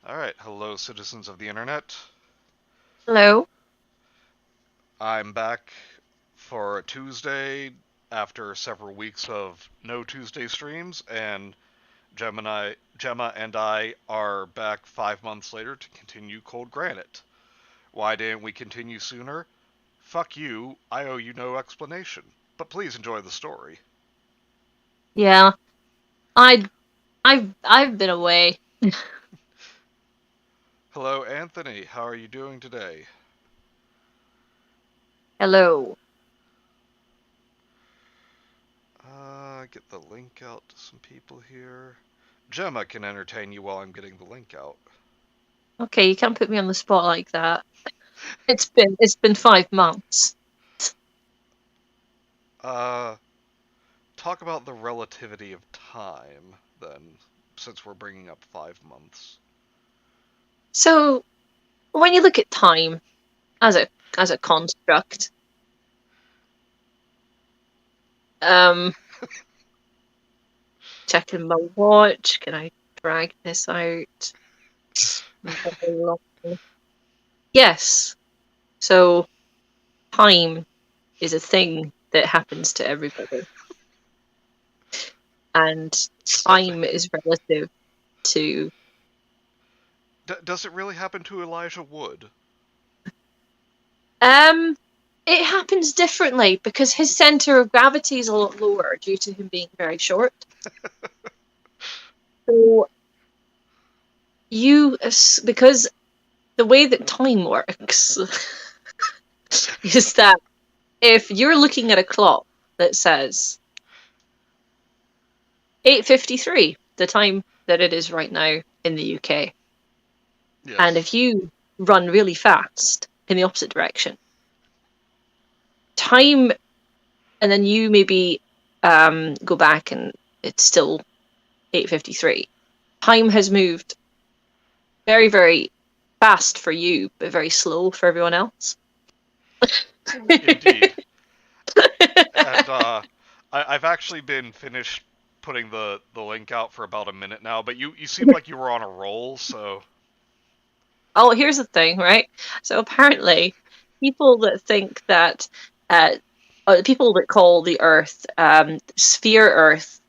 Alright, hello citizens of the internet. Hello. I'm back for a Tuesday after several weeks of no Tuesday streams, and Gemma and I are back 5 months later to continue Cold Granite. Why didn't we continue sooner? Fuck you, I owe you no explanation. But please enjoy the story. Yeah, I I've been away. Hello Anthony, how are you doing today? Hello. Get the link out to some people here. Gemma can entertain you while I'm getting the link out. Okay, you can't put me on the spot like that. It's been 5 months. Uh, Talk about the relativity of time, then, since we're bringing up 5 months. So when you look at time as a construct, um, checking my watch, can I drag this out? Very long. Yes. So time is a thing that happens to everybody, and time is relative to Does it really happen to Elijah Wood? Um, it happens differently because his center of gravity is a lot lower due to him being very short. So because the way that time works is that if you're looking at a clock that says 8:53, the time that it is right now in the UK, and Yes. if you run really fast in the opposite direction, time, and then you maybe go back and it's still 8:53. Time has moved very, very fast for you, but very slow for everyone else. Indeed. And, I've actually been finished putting the link out for about a minute now, but you seemed like you were on a roll, so. Oh, here's the thing, right? So apparently, people that think that, uh, people that call the Earth sphere Earth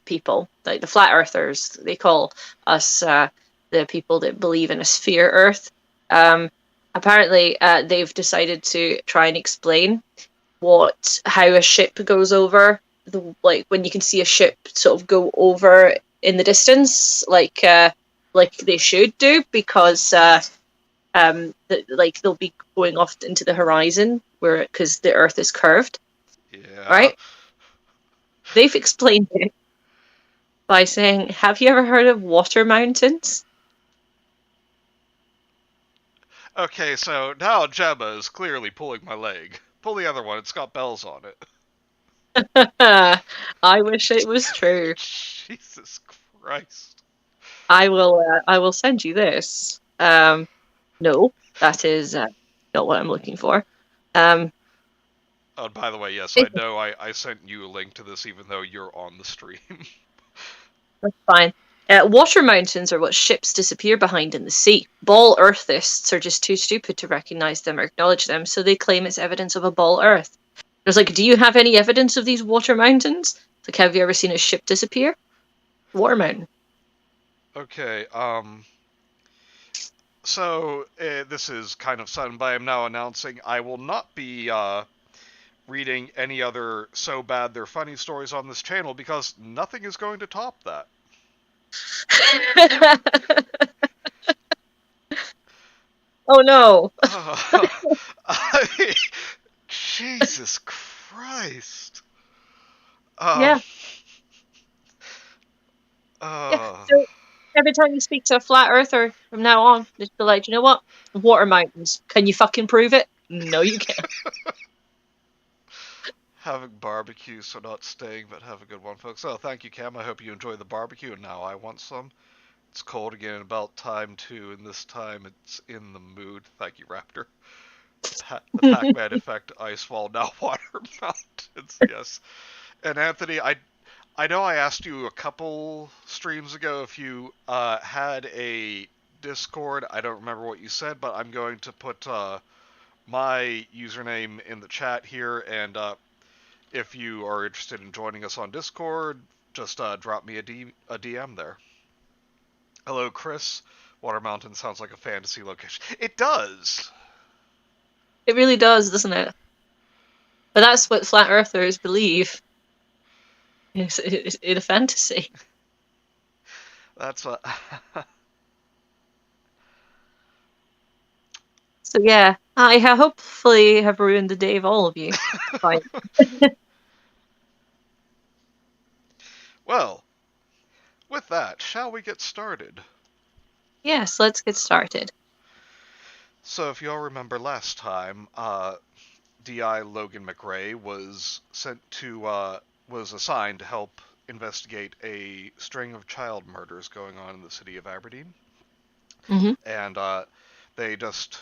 people, like the flat earthers, they call us the people that believe in a sphere Earth. Um, Apparently, they've decided to try and explain how a ship goes over like when you can see a ship sort of go over in the distance, like they should do, because like they'll be going off into the horizon where because the Earth is curved, Yeah. right? They've explained it by saying, "Have you ever heard of water mountains?" Okay, so now Gemma is clearly pulling my leg. Pull the other one, it's got bells on it. I wish it was true. Jesus Christ. I will send you this. No, that is not what I'm looking for. Um, Oh, by the way, yes, I it, know I sent you a link to this even though you're on the stream. that's fine. Water mountains are what ships disappear behind in the sea. Ball Earthists are just too stupid to recognize them or acknowledge them, so they claim it's evidence of a ball Earth. It's like, do you have any evidence of these water mountains? Like, have you ever seen a ship disappear? Water mountain. Okay, so this is kind of sudden, but I am now announcing I will not be reading any other so bad they're funny stories on this channel because nothing is going to top that. Oh no. I Jesus Christ. Um, Yeah, yeah. uh, So every time you speak to a flat earther from now on, just be like, you know what? Water mountains. Can you fucking prove it? No, you can't. Having barbecue, so not staying, but have a good one, folks. Oh, thank you, Cam. I hope you enjoy the barbecue, and now I want some. It's cold again, about time too, and this time it's in the mood. Thank you, Raptor. The Pac-Man effect, ice wall, now water mountains. Yes. And Anthony, I know I asked you a couple streams ago if you had a Discord. I don't remember what you said, but I'm going to put my username in the chat here, and if you are interested in joining us on Discord, just drop me a DM there. Hello, Chris. Water Mountain sounds like a fantasy location. It does! It really does, doesn't it? But that's what flat earthers believe. It's in a fantasy. That's what... So yeah, I hopefully have ruined the day of all of you. Fine. Well, with that, shall we get started? Yes, let's get started. So if you all remember last time, DI Logan McRae was was assigned to help investigate a string of child murders going on in the city of Aberdeen. Mm-hmm. And they just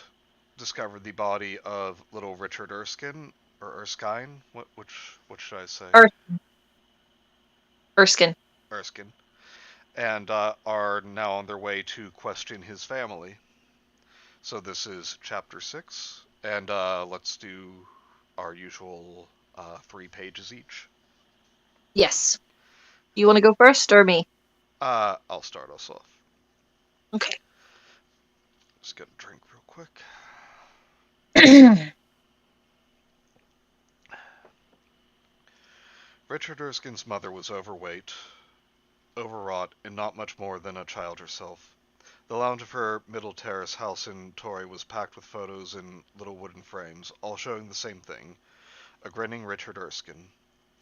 discovered the body of little Richard Erskine, or Erskine. Which should I say? Erskine. Erskine. And are now on their way to question his family. So this is chapter 6, and let's do our usual 3 pages each. Yes. You want to go first or me? I'll start us off. Okay. Just get a drink real quick. Richard Erskine's mother was overweight, overwrought, and not much more than a child herself. The lounge of her middle terrace house in Torrey was packed with photos in little wooden frames, all showing the same thing: a grinning Richard Erskine,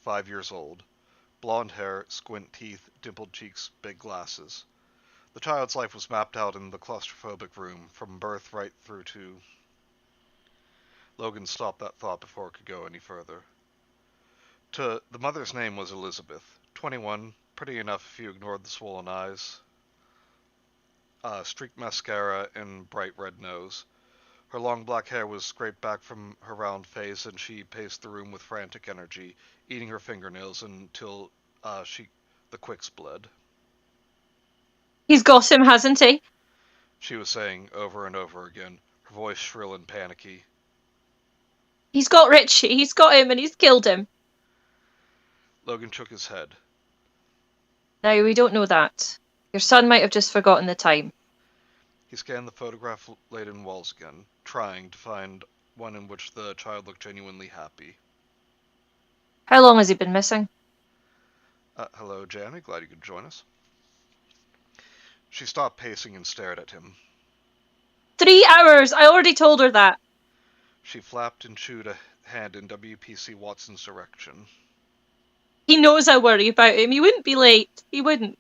5 years old, blonde hair, squint teeth, dimpled cheeks, big glasses. The child's life was mapped out in the claustrophobic room, from birth right through to... Logan stopped that thought before it could go any further. The mother's name was Elizabeth, 21, pretty enough if you ignored the swollen eyes, streaked mascara, and bright red nose. Her long black hair was scraped back from her round face, and she paced the room with frantic energy, eating her fingernails until the quicks bled. He's got him, hasn't he? She was saying over and over again, her voice shrill and panicky. He's got Richie, he's got him, and he's killed him. Logan shook his head. Now, we don't know that. Your son might have just forgotten the time. He scanned the photograph-laden walls again, trying to find one in which the child looked genuinely happy. How long has he been missing? Hello, Jamie. Glad you could join us. She stopped pacing and stared at him. 3 hours! I already told her that. She flapped and chewed a hand in WPC Watson's direction. He knows I worry about him. He wouldn't be late. He wouldn't.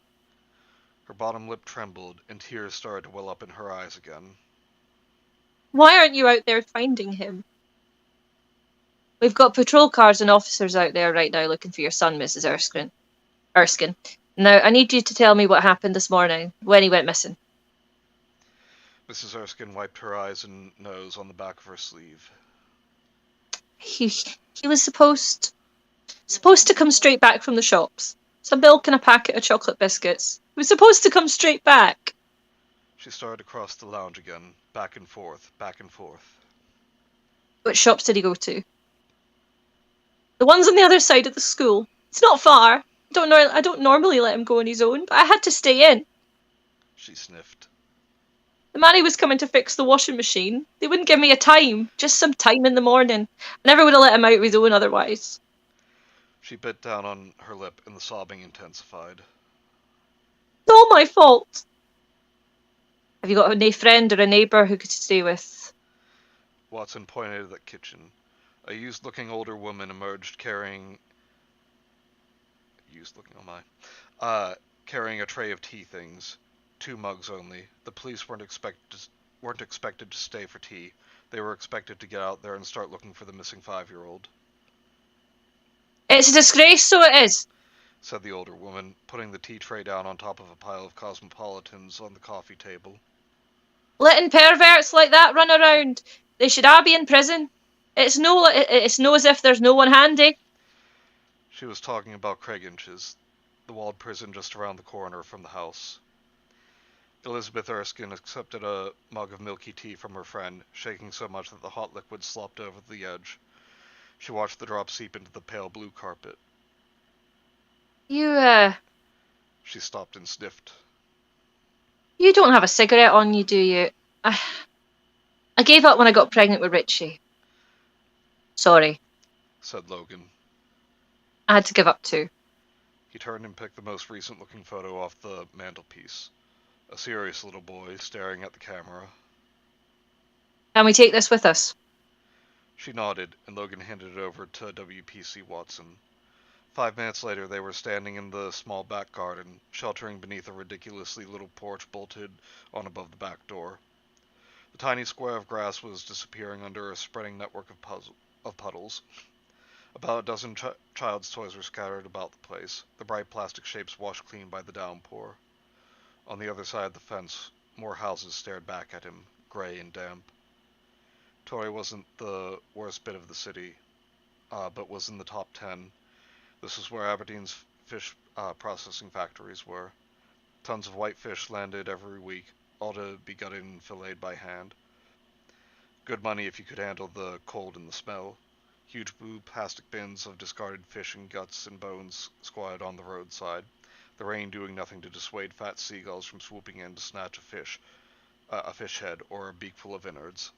Her bottom lip trembled, and tears started to well up in her eyes again. Why aren't you out there finding him? We've got patrol cars and officers out there right now looking for your son, Mrs. Erskine. Now, I need you to tell me what happened this morning, when he went missing. Mrs. Erskine wiped her eyes and nose on the back of her sleeve. He was supposed to come straight back from the shops. Some milk and a packet of chocolate biscuits. He was supposed to come straight back. She started across the lounge again, back and forth, back and forth. Which shops did he go to? The ones on the other side of the school. It's not far. I don't normally let him go on his own, but I had to stay in. She sniffed. The man who was coming to fix the washing machine, they wouldn't give me a time, just some time in the morning. I never would have let him out of his own otherwise. She bit down on her lip, and the sobbing intensified. It's all my fault. Have you got a friend or a neighbour who could stay with? Watson pointed at the kitchen. A used-looking older woman emerged carrying a tray of tea things. 2 mugs only. The police weren't expected to stay for tea. They were expected to get out there and start looking for the missing 5-year-old. It's a disgrace, so it is, said the older woman, putting the tea tray down on top of a pile of cosmopolitans on the coffee table. Letting perverts like that run around. They should all be in prison. It's no as if there's no one handy. She was talking about Craig Inches, the walled prison just around the corner from the house. Elizabeth Erskine accepted a mug of milky tea from her friend, shaking so much that the hot liquid slopped over the edge. She watched the drops seep into the pale blue carpet. You, She stopped and sniffed. you don't have a cigarette on you, do you? I gave up when I got pregnant with Richie. Sorry. Said Logan. I had to give up too. He turned and picked the most recent-looking photo off the mantelpiece. A serious little boy staring at the camera. Can we take this with us? She nodded, and Logan handed it over to WPC Watson. 5 minutes later, they were standing in the small back garden, sheltering beneath a ridiculously little porch bolted on above the back door. The tiny square of grass was disappearing under a spreading network of puddles. About a dozen child's toys were scattered about the place, the bright plastic shapes washed clean by the downpour. On the other side of the fence, more houses stared back at him, gray and damp. Torrey wasn't the worst bit of the city, but was in the top 10. This was where Aberdeen's fish processing factories were. Tons of white fish landed every week, all to be gutted and filleted by hand. Good money if you could handle the cold and the smell. Huge blue plastic bins of discarded fish and guts and bones squatted on the roadside, the rain doing nothing to dissuade fat seagulls from swooping in to snatch a fish head or a beakful of innards.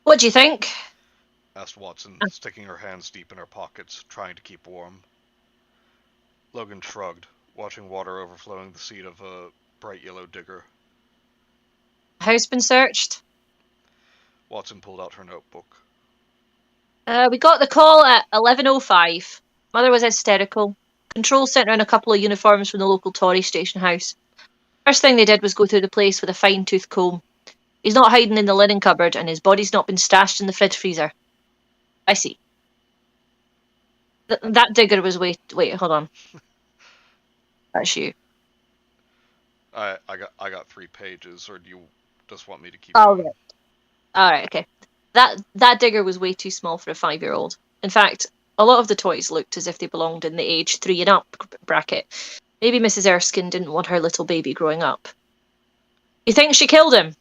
What do you think? Asked Watson, sticking her hands deep in her pockets, trying to keep warm. Logan shrugged, watching water overflowing the seat of a bright yellow digger. House been searched? Watson pulled out her notebook. We got the call at 11:05. Mother was hysterical. Control sent round a couple of uniforms from the local Tory station house. First thing they did was go through the place with a fine-tooth comb. He's not hiding in the linen cupboard, and his body's not been stashed in the fridge freezer. I see. That digger was wait, hold on. That's you. I got 3 pages, or do you just want me to keep Oh, going? right. Alright, okay. That digger was way too small for a 5-year-old. In fact, a lot of the toys looked as if they belonged in the age 3 and up bracket. Maybe Mrs. Erskine didn't want her little baby growing up. You think she killed him?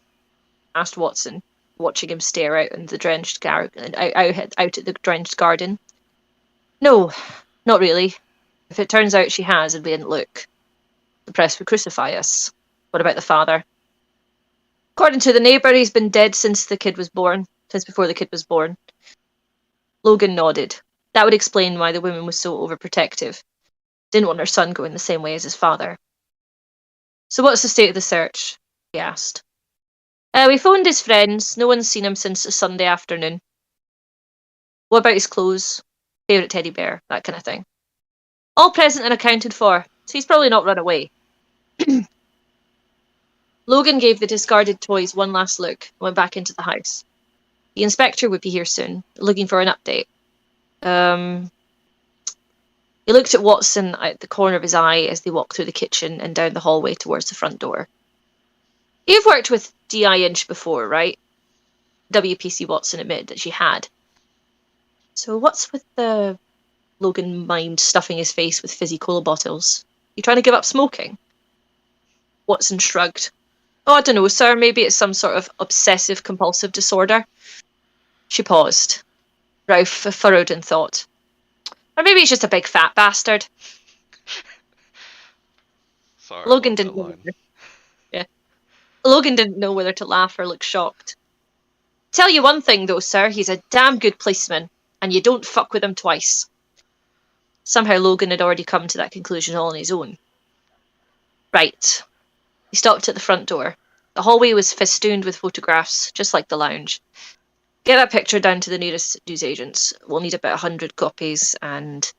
Asked Watson, watching him stare out at the drenched out at the drenched garden. No, not really. If it turns out she has and we didn't look, the press would crucify us. What about the father? According to the neighbour, he's been dead since before the kid was born. Logan nodded. That would explain why the woman was so overprotective. Didn't want her son going the same way as his father. So what's the state of the search? He asked. We phoned his friends. No one's seen him since a Sunday afternoon. What about his clothes? Favourite teddy bear, that kind of thing. All present and accounted for, so he's probably not run away. Logan gave the discarded toys one last look and went back into the house. The inspector would be here soon, looking for an update. He looked at Watson out the corner of his eye as they walked through the kitchen and down the hallway towards the front door. You've worked with D.I. Inch before, right? WPC Watson admitted that she had. So what's with the... Logan mimed stuffing his face with fizzy cola bottles. You trying to give up smoking? Watson shrugged. Oh, I don't know, sir. Maybe it's some sort of obsessive-compulsive disorder. She paused. Ralph furrowed in thought. Or maybe he's just a big fat bastard. Sorry, Logan didn't know. Yeah. Logan didn't know whether to laugh or look shocked. Tell you one thing, though, sir. He's a damn good policeman, and you don't fuck with him twice. Somehow Logan had already come to that conclusion all on his own. Right. He stopped at the front door. The hallway was festooned with photographs, just like the lounge. Get that picture down to the nearest newsagents. We'll need about 100 copies, and...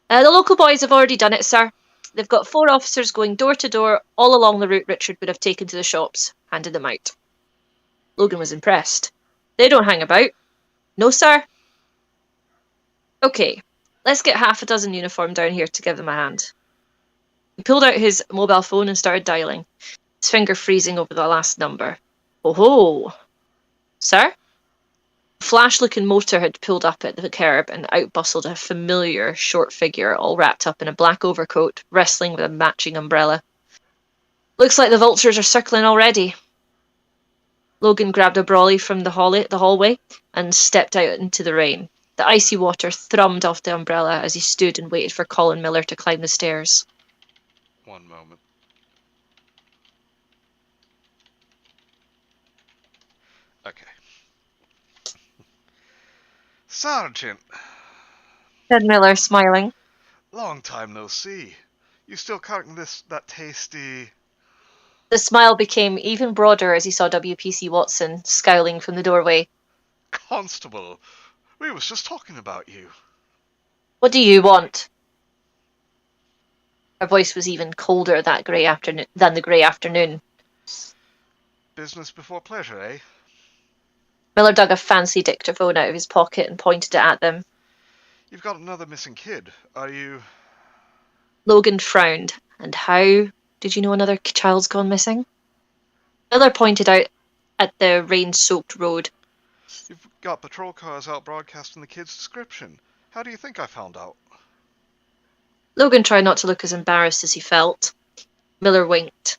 the local boys have already done it, sir. They've got 4 officers going door to door all along the route Richard would have taken to the shops, handed them out. Logan was impressed. They don't hang about. No, sir. Okay, let's get half a dozen uniform down here to give them a hand. He pulled out his mobile phone and started dialing, his finger freezing over the last number. Oh ho! Sir? A flash-looking motor had pulled up at the curb and out bustled a familiar short figure all wrapped up in a black overcoat, wrestling with a matching umbrella. Looks like the vultures are circling already. Logan grabbed a brolly from the hallway and stepped out into the rain. The icy water thrummed off the umbrella as he stood and waited for Colin Miller to climb the stairs. One moment. Okay. Sergeant! Said Miller, smiling. Long time no see. You still carting that tasty... The smile became even broader as he saw WPC Watson scowling from the doorway. Constable, we was just talking about you. What do you want? Her voice was even colder than the grey afternoon. Business before pleasure, eh? Miller dug a fancy dictaphone out of his pocket and pointed it at them. You've got another missing kid. Are you... Logan frowned. And how did you know another child's gone missing? Miller pointed out at the rain-soaked road. You've got patrol cars out broadcasting the kid's description. How do you think I found out? Logan tried not to look as embarrassed as he felt. Miller winked.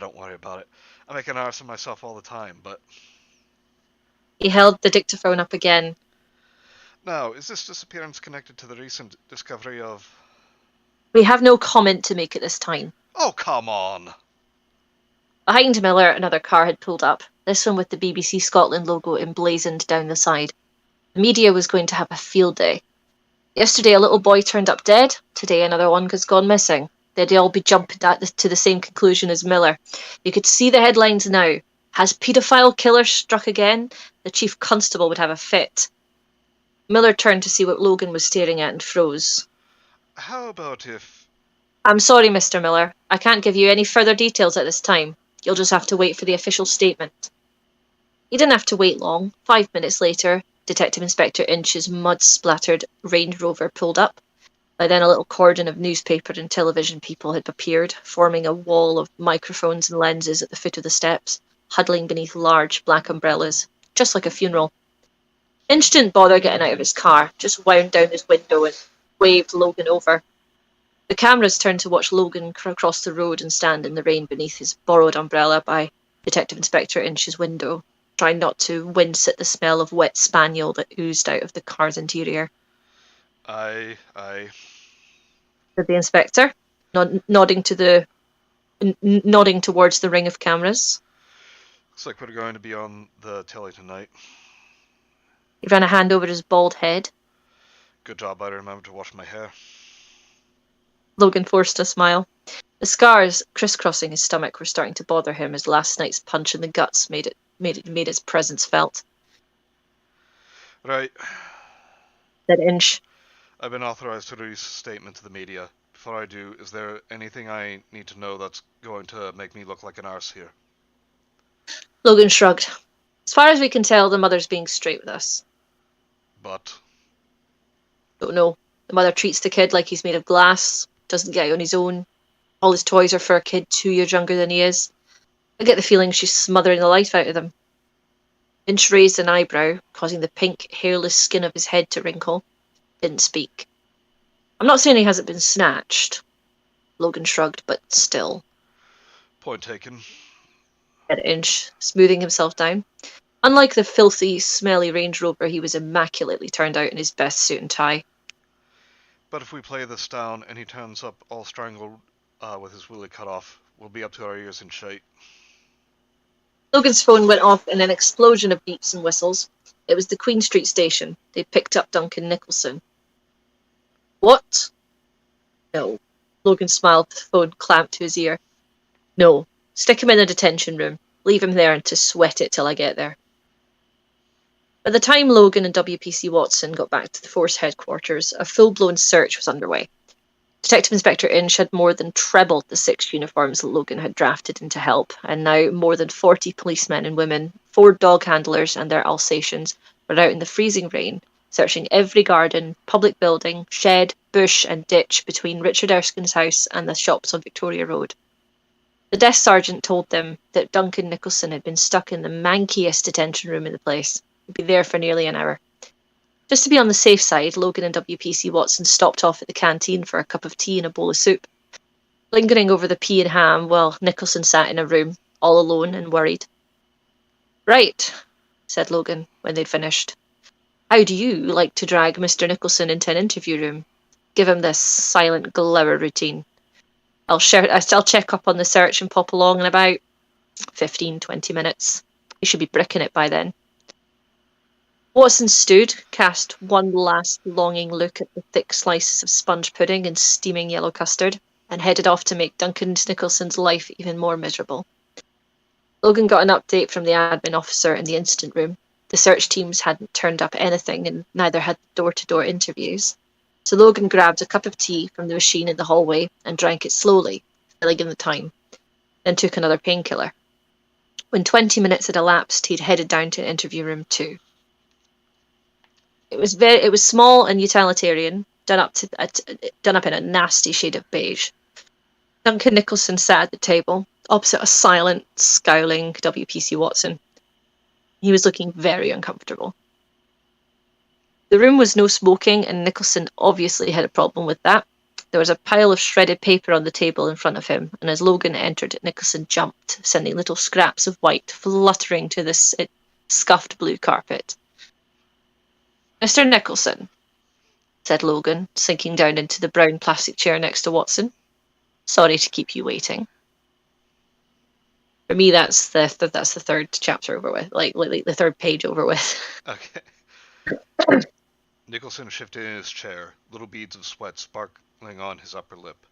Don't worry about it. I make an arse of myself all the time, but... He held the dictaphone up again. Now, is this disappearance connected to the recent discovery of... We have no comment to make at this time. Oh, come on! Behind Miller, another car had pulled up, this one with the BBC Scotland logo emblazoned down the side. The media was going to have a field day. Yesterday a little boy turned up dead, today another one has gone missing. They'd all be jumping to the same conclusion as Miller. You could see the headlines now. Has paedophile killer struck again? The chief constable would have a fit. Miller turned to see what Logan was staring at and froze. How about if... I'm sorry, Mr. Miller. I can't give you any further details at this time. You'll just have to wait for the official statement. He didn't have to wait long. 5 minutes later, Detective Inspector Inch's mud-splattered Range Rover pulled up. By then a little cordon of newspaper and television people had appeared, forming a wall of microphones and lenses at the foot of the steps, huddling beneath large black umbrellas, just like a funeral. Inch didn't bother getting out of his car, just wound down his window and waved Logan over. The cameras turned to watch Logan cross the road and stand in the rain beneath his borrowed umbrella by Detective Inspector Inch's window, trying not to wince at the smell of wet spaniel that oozed out of the car's interior. Aye. Said the inspector, nodding towards the ring of cameras. Looks like we're going to be on the telly tonight. He ran a hand over his bald head. Good job I remembered to wash my hair. Logan forced a smile. The scars crisscrossing his stomach were starting to bother him as last night's punch in the guts made its presence felt. Right. Said Inch. I've been authorized to release a statement to the media. Before I do, is there anything I need to know that's going to make me look like an arse here? Logan shrugged. As far as we can tell, the mother's being straight with us. But? Don't know. The mother treats the kid like he's made of glass, doesn't get out on his own. All his toys are for a kid 2 years younger than he is. I get the feeling she's smothering the life out of them. Inch raised an eyebrow, causing the pink, hairless skin of his head to wrinkle. Didn't speak. I'm not saying he hasn't been snatched. Logan shrugged, but still. Point taken. Said Inch, smoothing himself down. Unlike the filthy, smelly Range Rover, he was immaculately turned out in his best suit and tie. But if we play this down and he turns up all strangled with his willy cut off, we'll be up to our ears in shite. Logan's phone went off in an explosion of beeps and whistles. It was the Queen Street station. They picked up Duncan Nicholson. What? No. Logan smiled, the phone clamped to his ear. No. Stick him in a detention room. Leave him there and to sweat it till I get there. By the time Logan and WPC Watson got back to the force headquarters, a full-blown search was underway. Detective Inspector Inch had more than trebled the 6 uniforms that Logan had drafted in to help, and now more than 40 policemen and women, 4 dog handlers and their Alsatians were out in the freezing rain, searching every garden, public building, shed, bush and ditch between Richard Erskine's house and the shops on Victoria Road. The desk sergeant told them that Duncan Nicholson had been stuck in the mankiest detention room in the place. He'd be there for nearly an hour. Just to be on the safe side, Logan and WPC Watson stopped off at the canteen for a cup of tea and a bowl of soup. lingering over the pea and ham while Nicholson sat in a room, all alone and worried. "Right," said Logan, when they'd finished. "How do you like to drag Mr. Nicholson into an interview room? Give him this silent glower routine. I'll check up on the search and pop along in about 15-20 minutes. You should be bricking it by then." Watson stood, cast one last longing look at the thick slices of sponge pudding and steaming yellow custard, and headed off to make Duncan Nicholson's life even more miserable. Logan got an update from the admin officer in the incident room. The search teams hadn't turned up anything, and neither had door-to-door interviews. So Logan grabbed a cup of tea from the machine in the hallway and drank it slowly, filling in the time, then took another painkiller. When 20 minutes had elapsed, he'd headed down to interview room 2. It was small and utilitarian, done up in a nasty shade of beige. Duncan Nicholson sat at the table, opposite a silent, scowling WPC Watson. He was looking very uncomfortable. The room was no smoking, and Nicholson obviously had a problem with that. There was a pile of shredded paper on the table in front of him, and as Logan entered, Nicholson jumped, sending little scraps of white fluttering to the scuffed blue carpet. "Mr. Nicholson," said Logan, sinking down into the brown plastic chair next to Watson. "Sorry to keep you waiting." For me, that's the third chapter over with, like the third page over with. Okay. Nicholson shifted in his chair, little beads of sweat sparkling on his upper lip.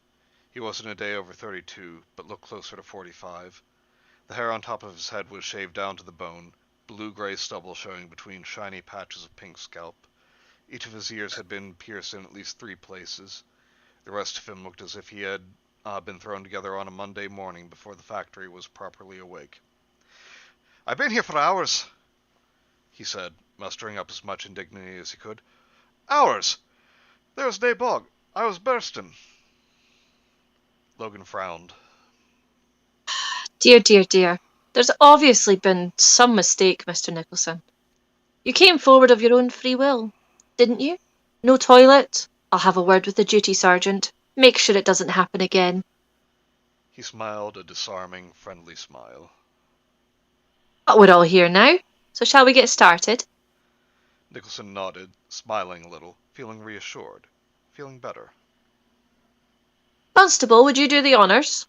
He wasn't a day over 32, but looked closer to 45. The hair on top of his head was shaved down to the bone, blue-gray stubble showing between shiny patches of pink scalp. Each of his ears had been pierced in at least 3 places. The rest of him looked as if he had been thrown together on a Monday morning before the factory was properly awake. "I've been here for hours," he said, mustering up as much indignity as he could. "Hours! There's nae bog. I was bursting." Logan frowned. Dear, dear, dear. There's obviously been some mistake, Mr. Nicholson. You came forward of your own free will, didn't you? No toilet? I'll have a word with the duty sergeant. Make sure it doesn't happen again." He smiled a disarming, friendly smile. "But we're all here now, so shall we get started?" Nicholson nodded, smiling a little, feeling reassured, feeling better. "Constable, would you do the honours?"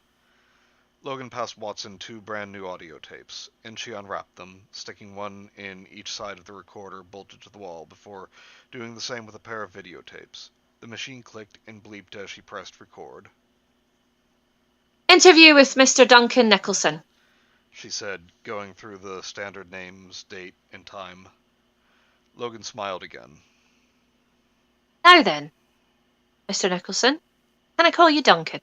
Logan passed Watson 2 brand new audio tapes, and she unwrapped them, sticking one in each side of the recorder bolted to the wall before doing the same with a pair of videotapes. The machine clicked and bleeped as she pressed record. "Interview with Mr. Duncan Nicholson," she said, going through the standard names, date, and time. Logan smiled again. "Now then, Mr. Nicholson, can I call you Duncan?"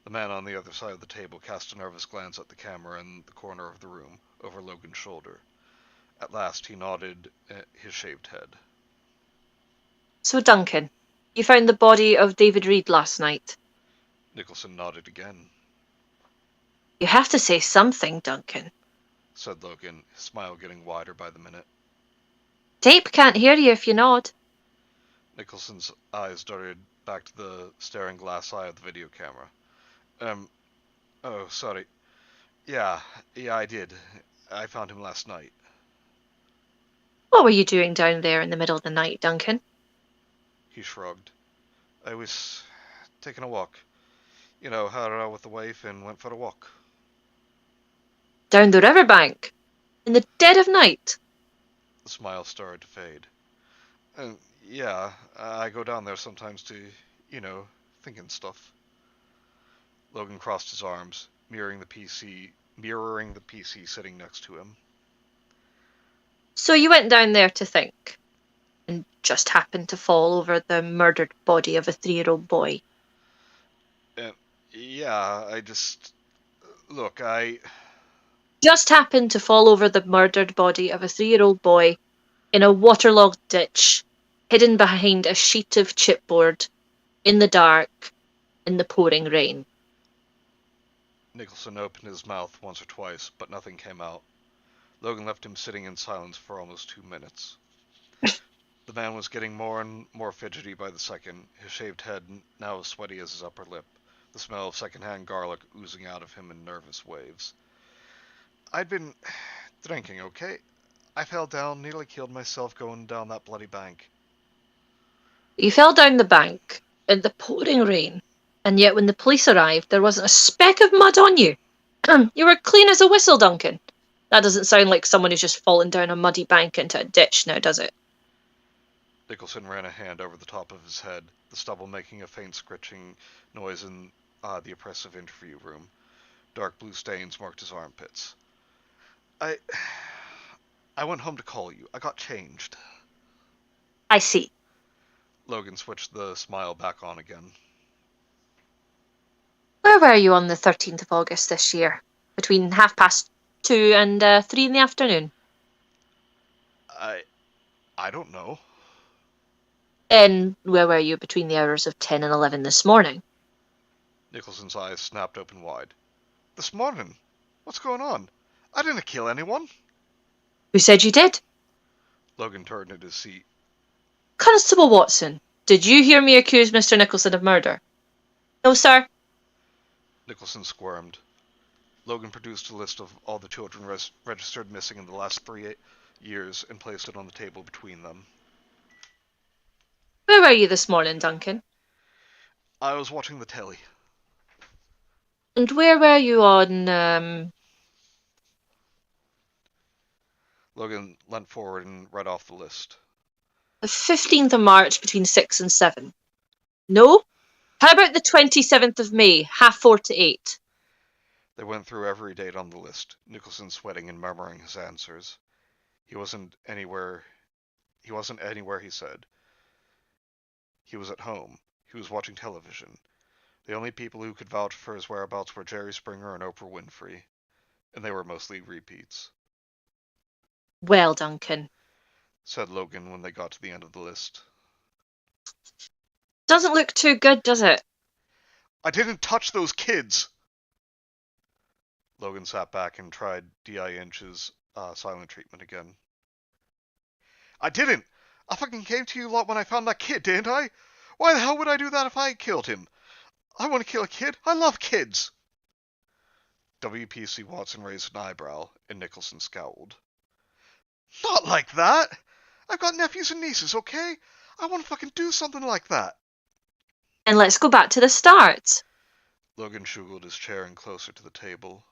The man on the other side of the table cast a nervous glance at the camera in the corner of the room, over Logan's shoulder. At last he nodded his shaved head. "So, Duncan, you found the body of David Reed last night?" Nicholson nodded again. "You have to say something, Duncan," said Logan, his smile getting wider by the minute. "Tape can't hear you if you nod." Nicholson's eyes darted back to the staring glass eye of the video camera. Oh, sorry. Yeah, I did. I found him last night." "What were you doing down there in the middle of the night, Duncan?" He shrugged. "I was taking a walk. Had her out with the wife and went for a walk." "Down the riverbank? In the dead of night?" The smile started to fade. Yeah, I go down there sometimes to, thinking stuff." Logan crossed his arms, mirroring the PC sitting next to him. "So you went down there to think, and just happened to fall over the murdered body of a 3-year-old boy?" Yeah, Look, "Just happened to fall over the murdered body of a 3-year-old boy in a waterlogged ditch, hidden behind a sheet of chipboard, in the dark, in the pouring rain." Nicholson opened his mouth once or twice, but nothing came out. Logan left him sitting in silence for almost 2 minutes. The man was getting more and more fidgety by the second, his shaved head now as sweaty as his upper lip. the smell of secondhand garlic oozing out of him in nervous waves. I'd been drinking, okay? I fell down, nearly killed myself going down that bloody bank. You fell down the bank in the pouring rain, and yet when the police arrived, there wasn't a speck of mud on you. You were clean as a whistle, Duncan. That doesn't sound like someone who's just fallen down a muddy bank into a ditch now, does it? Nicholson ran a hand over the top of his head, the stubble making a faint scritching noise in the oppressive interview room. Dark blue stains marked his armpits. I I went home to call you. I got changed. I see. Logan switched the smile back on again. Where were you on the 13th of August this year? Between 2:30 and 3 in the afternoon? I don't know. And where were you between the hours of 10 and 11 this morning? Nicholson's eyes snapped open wide. This morning? What's going on? I didn't kill anyone. Who said you did? Logan turned in his seat. Constable Watson, did you hear me accuse Mr. Nicholson of murder? No, sir. Nicholson squirmed. Logan produced a list of all the children registered missing in the last 3 years and placed it on the table between them. Where were you this morning, Duncan? I was watching the telly. And where were you on, Logan leant forward and read off the list. the 15th of March between 6 and 7? No? How about the 27th of May, 4:30 to 8? They went through every date on the list, Nicholson sweating and murmuring his answers. He wasn't anywhere, he said. He was at home. He was watching television. The only people who could vouch for his whereabouts were Jerry Springer and Oprah Winfrey, and they were mostly repeats. Well, Duncan. Said Logan when they got to the end of the list. Doesn't look too good, does it? I didn't touch those kids! Logan sat back and tried D.I. Inch's silent treatment again. I didn't! I fucking came to you lot when I found that kid, didn't I? Why the hell would I do that if I had killed him? I want to kill a kid. I love kids! WPC Watson raised an eyebrow, and Nicholson scowled. Not like that! I've got nephews and nieces, okay? I want to fucking do something like that. And let's go back to the start. Logan shuffled his chair in closer to the table.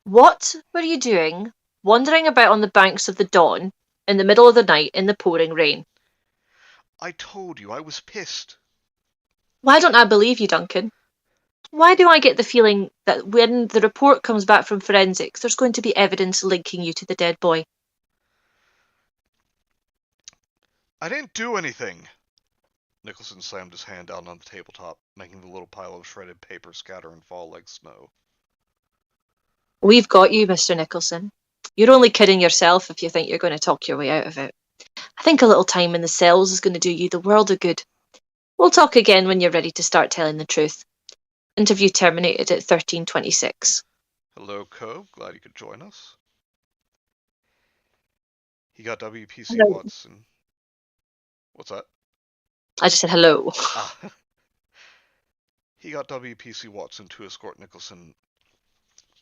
What were you doing, wandering about on the banks of the Don, in the middle of the night, in the pouring rain? I told you, I was pissed. Why don't I believe you, Duncan? Why do I get the feeling that when the report comes back from forensics, there's going to be evidence linking you to the dead boy? I didn't do anything. Nicholson slammed his hand down on the tabletop, making the little pile of shredded paper scatter and fall like snow. We've got you, Mr. Nicholson. You're only kidding yourself if you think you're going to talk your way out of it. I think a little time in the cells is going to do you the world of good. We'll talk again when you're ready to start telling the truth. Interview terminated at 13:26. Hello, Cove. Glad you could join us. He got WPC Hello. Watson. What's that? I just said hello. He got WPC Watson to escort Nicholson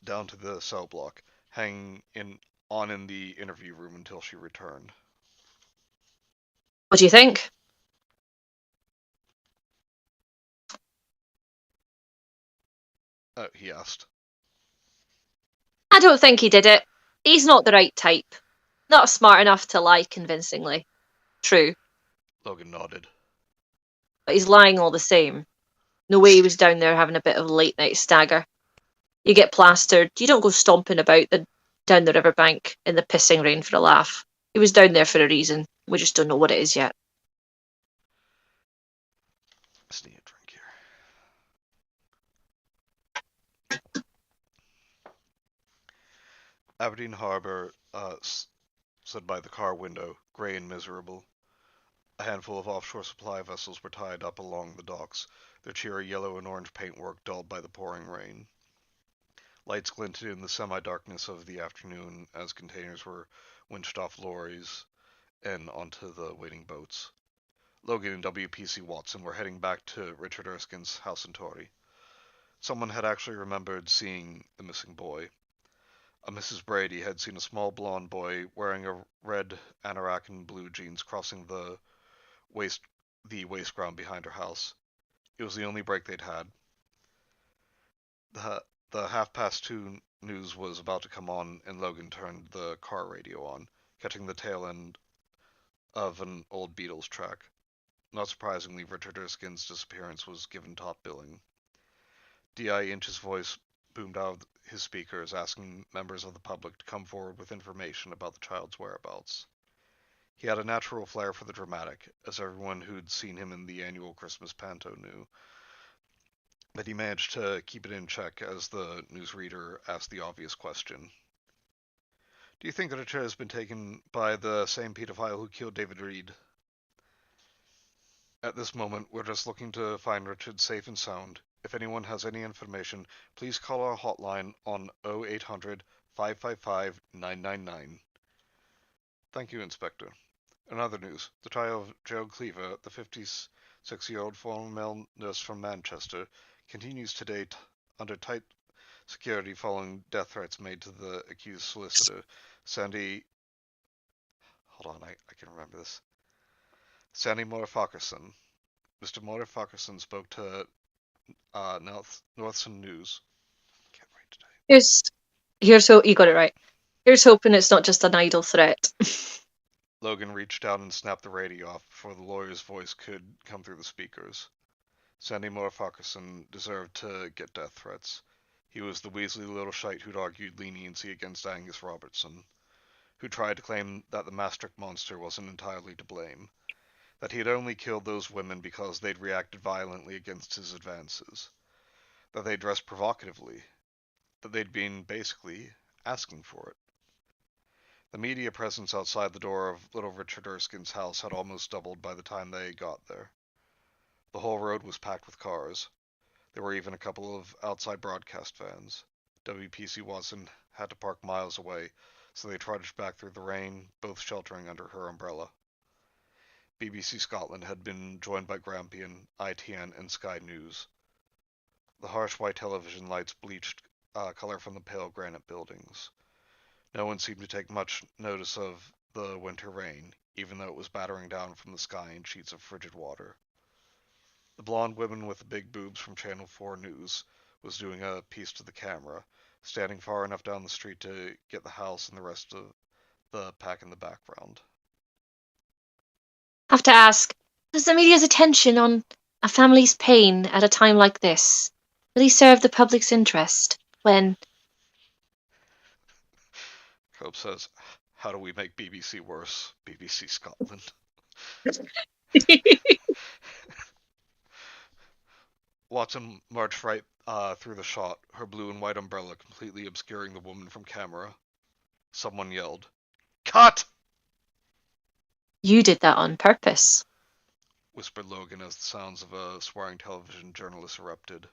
down to the cell block, hanging on in the interview room until she returned. What do you think? He asked. I don't think he did it. He's not the right type. Not smart enough to lie convincingly. True. Logan nodded. But he's lying all the same. No way he was down there having a bit of a late night stagger. You get plastered, you don't go stomping about down the riverbank in the pissing rain for a laugh. He was down there for a reason. We just don't know what it is yet. Just need a drink here. Aberdeen Harbour stood by the car window, grey and miserable. A handful of offshore supply vessels were tied up along the docks, their cheery yellow and orange paintwork dulled by the pouring rain. Lights glinted in the semi-darkness of the afternoon as containers were winched off lorries and onto the waiting boats. Logan and WPC Watson were heading back to Richard Erskine's house in Torrey. Someone had actually remembered seeing the missing boy. A Mrs. Brady had seen a small blond boy wearing a red anorak and blue jeans crossing waist the waste ground behind her house. It was the only break they'd had. The 2:30 news was about to come on, and Logan turned the car radio on, catching the tail end of an old Beatles track. Not surprisingly, Richard Erskine's disappearance was given top billing. D.I. Inch's voice boomed out of his speakers, asking members of the public to come forward with information about the child's whereabouts. He had a natural flair for the dramatic, as everyone who'd seen him in the annual Christmas panto knew, but he managed to keep it in check as the newsreader asked the obvious question. Do you think that Richard has been taken by the same pedophile who killed David Reed? At this moment, we're just looking to find Richard safe and sound. If anyone has any information, please call our hotline on 0800 555 999. Thank you, Inspector. In other news, the trial of Gerald Cleaver, the 56-year-old former male nurse from Manchester, continues today under tight security following death threats made to the accused solicitor, Sandy. Hold on, I can remember this. Sandy Moore-Farquharson. Mr. Moore-Farquharson spoke to Northson News. Can't write today. Here's hope you got it right. Here's hoping it's not just an idle threat. Logan reached out and snapped the radio off before the lawyer's voice could come through the speakers. Sandy Moore-Farquharson deserved to get death threats. He was the Weasley little shite who'd argued leniency against Angus Robertson, who tried to claim that the Maastricht monster wasn't entirely to blame, that he had only killed those women because they'd reacted violently against his advances, that they'd dressed provocatively, that they'd been, basically, asking for it. The media presence outside the door of little Richard Erskine's house had almost doubled by the time they got there. The whole road was packed with cars. There were even a couple of outside broadcast vans. WPC Watson had to park miles away, so they trudged back through the rain, both sheltering under her umbrella. BBC Scotland had been joined by Grampian, ITN, and Sky News. The harsh white television lights bleached color from the pale granite buildings. No one seemed to take much notice of the winter rain, even though it was battering down from the sky in sheets of frigid water. The blonde woman with the big boobs from Channel 4 News was doing a piece to the camera, standing far enough down the street to get the house and the rest of the pack in the background. I have to ask, does the media's attention on a family's pain at a time like this really serve the public's interest when... Cope says, how do we make BBC worse? BBC Scotland. Watson marched right through the shot, her blue and white umbrella completely obscuring the woman from camera. Someone yelled, "Cut!" You did that on purpose, whispered Logan as the sounds of a swearing television journalist erupted.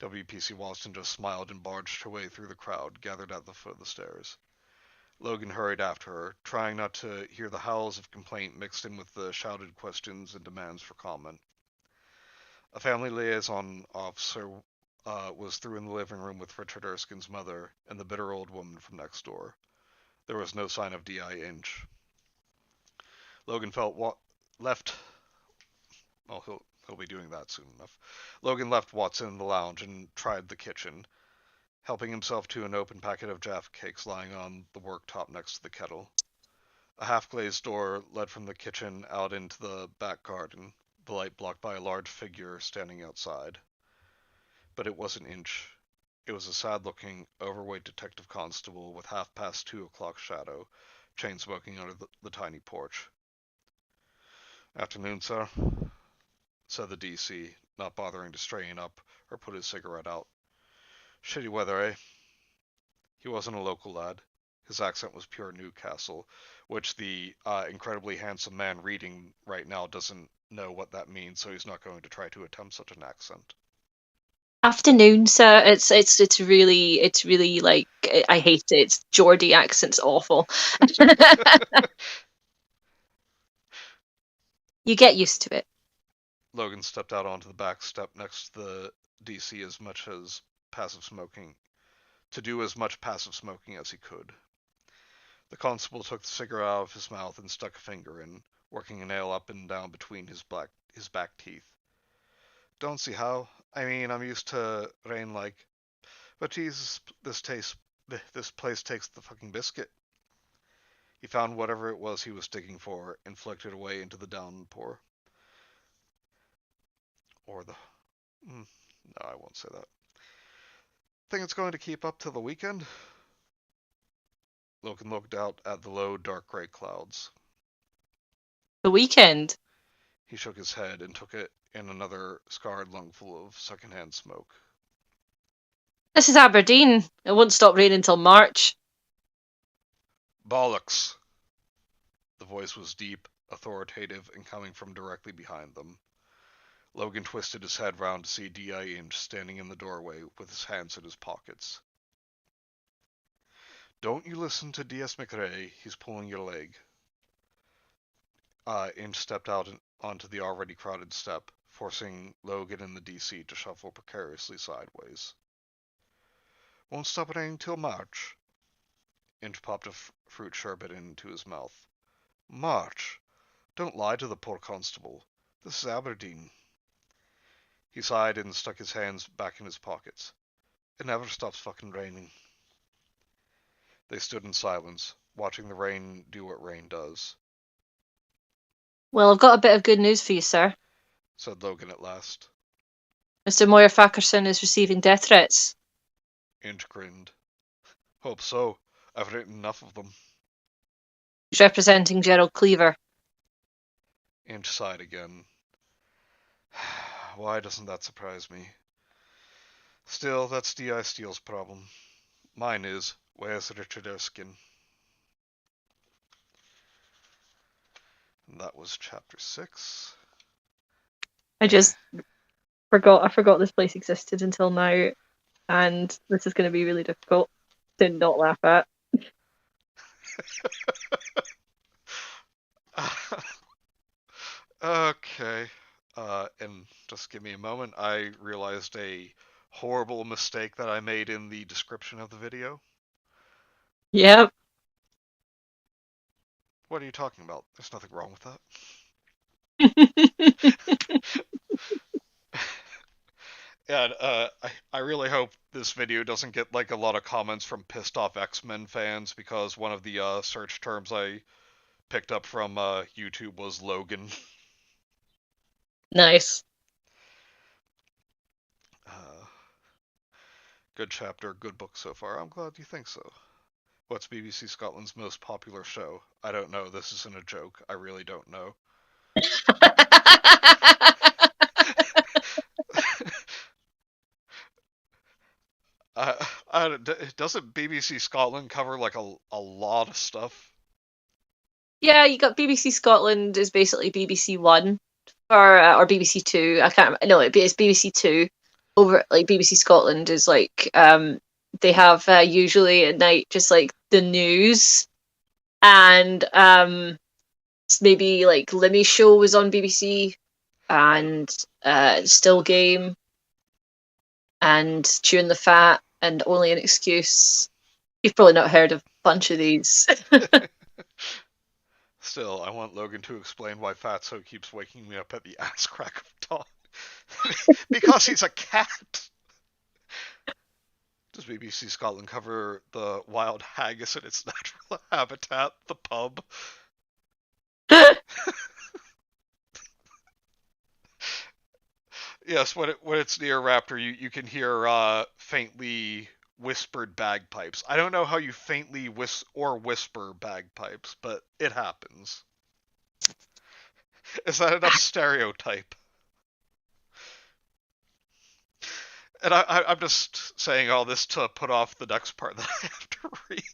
WPC Watson just smiled and barged her way through the crowd gathered at the foot of the stairs. Logan hurried after her, trying not to hear the howls of complaint mixed in with the shouted questions and demands for comment. A family liaison officer was through in the living room with Richard Erskine's mother and the bitter old woman from next door. There was no sign of D.I. Inch. Logan left. Well, he'll be doing that soon enough. Logan left Watson in the lounge and tried the kitchen, helping himself to an open packet of Jaffa cakes lying on the worktop next to the kettle. A half-glazed door led from the kitchen out into the back garden, the light blocked by a large figure standing outside. But it wasn't Inch. It was a sad-looking, overweight detective constable with 2:30 shadow, chain-smoking under the tiny porch. "Afternoon, sir," said the DC, not bothering to straighten up or put his cigarette out. "Shitty weather, eh?" He wasn't a local lad. His accent was pure Newcastle, which the incredibly handsome man reading right now doesn't know what that means, so he's not going to try to attempt such an accent. Afternoon, sir. It's really like, I hate it. It's Geordie accent's awful. You get used to it. Logan stepped out onto the back step next to the DC to do as much passive smoking as he could. The constable took the cigarette out of his mouth and stuck a finger in, working a nail up and down between his back teeth. Don't see how. I mean, I'm used to rain like, but Jesus, this place takes the fucking biscuit. He found whatever it was he was digging for and flicked it away into the downpour. Or the... No, I won't say that. Think it's going to keep up till the weekend? Logan looked out at the low, dark grey clouds. The weekend? He shook his head and took it in another scarred lungful of secondhand smoke. This is Aberdeen. It won't stop raining until March. Bollocks! The voice was deep, authoritative, and coming from directly behind them. Logan twisted his head round to see D.I. Inch standing in the doorway with his hands in his pockets. Don't you listen to D.S. McRae, he's pulling your leg. Inch stepped out onto the already crowded step, forcing Logan and the DC to shuffle precariously sideways. Won't stop raining till March. Inch popped a fruit sherbet into his mouth. March? Don't lie to the poor constable. This is Aberdeen. He sighed and stuck his hands back in his pockets. It never stops fucking raining. They stood in silence, watching the rain do what rain does. Well, I've got a bit of good news for you, sir, said Logan at last. Mr. Moyer Fackerson is receiving death threats. Inch grinned. Hope so. I've written enough of them. He's representing Gerald Cleaver. Inch sighed again. Why doesn't that surprise me? Still, that's D.I. Steele's problem. Mine is, where's Richard Erskine? And that was chapter 6. I just forgot this place existed until now, and this is going to be really difficult to not laugh at. Okay. And just give me a moment. I realized a horrible mistake that I made in the description of the video. Yep. What are you talking about? There's nothing wrong with that. And I really hope this video doesn't get like a lot of comments from pissed off X-Men fans, because one of the search terms I picked up from YouTube was Logan. Nice. Good chapter, good book so far. I'm glad you think so. What's BBC Scotland's most popular show? I don't know. This isn't a joke. I really don't know. Doesn't BBC Scotland cover like a lot of stuff? Yeah, you got BBC Scotland is basically BBC One or BBC Two. I can't remember. No, it's BBC Two. Over like BBC Scotland is like they have usually at night just like the news, and maybe like Limmy Show was on BBC, and Still Game, and Chewing the Fat, and Only an Excuse. You've probably not heard of a bunch of these. Still, I want Logan to explain why Fatso keeps waking me up at the ass crack of dawn. Because he's a cat. Does BBC Scotland cover the wild haggis in its natural habitat, the pub? Yes, when it's near Raptor, you can hear faintly whispered bagpipes. I don't know how you faintly whisper bagpipes, but it happens. Is that enough stereotype? And I'm just saying all this to put off the next part that I have to read.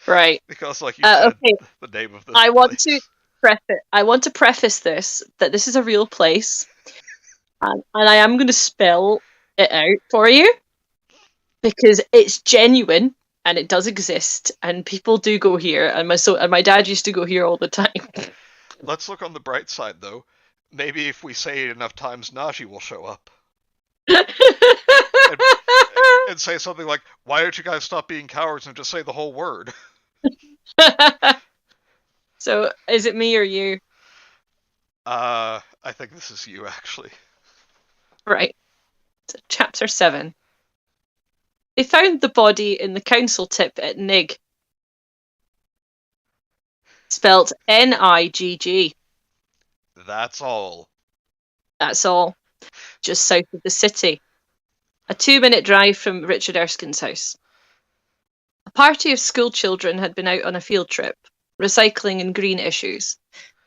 Right. Because, like you said, okay. The name of this I place. want to preface this that this is a real place, and I am going to spell it out for you because it's genuine and it does exist, and people do go here, and my dad used to go here all the time. Let's look on the bright side, though. Maybe if we say it enough times, Najee will show up and, and say something like, "Why don't you guys stop being cowards and just say the whole word?" So, is it me or you? I think this is you, actually. Right. So, chapter 7. They found the body in the council tip at Nig. Spelt Nigg. That's all. That's all. Just south of the city. A 2-minute drive from Richard Erskine's house. A party of school children had been out on a field trip, recycling and green issues.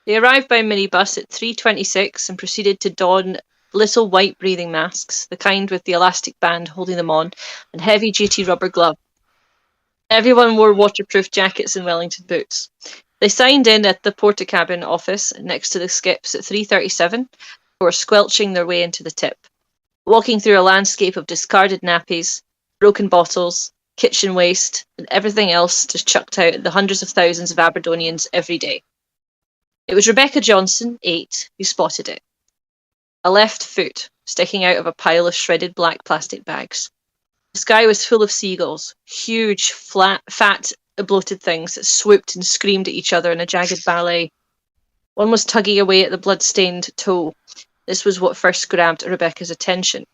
They arrived by minibus at 3:26 and proceeded to don little white breathing masks, the kind with the elastic band holding them on, and heavy-duty rubber gloves. Everyone wore waterproof jackets and Wellington boots. They signed in at the Portakabin office next to the skips at 3:37 before squelching their way into the tip, walking through a landscape of discarded nappies, broken bottles, kitchen waste, and everything else just chucked out at the hundreds of thousands of Aberdonians every day. It was Rebecca Johnson, 8, who spotted it. A left foot sticking out of a pile of shredded black plastic bags. The sky was full of seagulls, huge, fat, bloated things that swooped and screamed at each other in a jagged ballet. One was tugging away at the blood-stained toe. This was what first grabbed Rebecca's attention.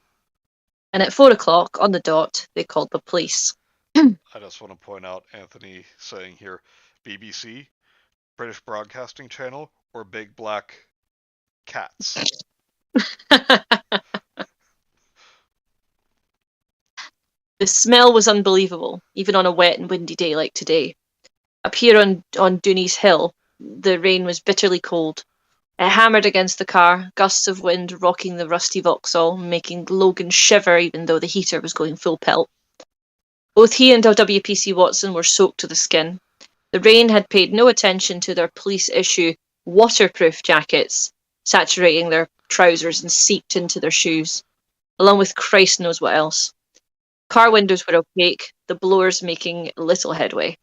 And at 4 o'clock, on the dot, they called the police. I just want to point out Anthony saying here, BBC, British Broadcasting Channel, or Big Black Cats. The smell was unbelievable, even on a wet and windy day like today. Up here on Dooney's Hill, the rain was bitterly cold. It hammered against the car, gusts of wind rocking the rusty Vauxhall, making Logan shiver even though the heater was going full pelt. Both he and WPC Watson were soaked to the skin. The rain had paid no attention to their police-issue waterproof jackets, saturating their trousers and seeped into their shoes, along with Christ knows what else. Car windows were opaque, the blowers making little headway.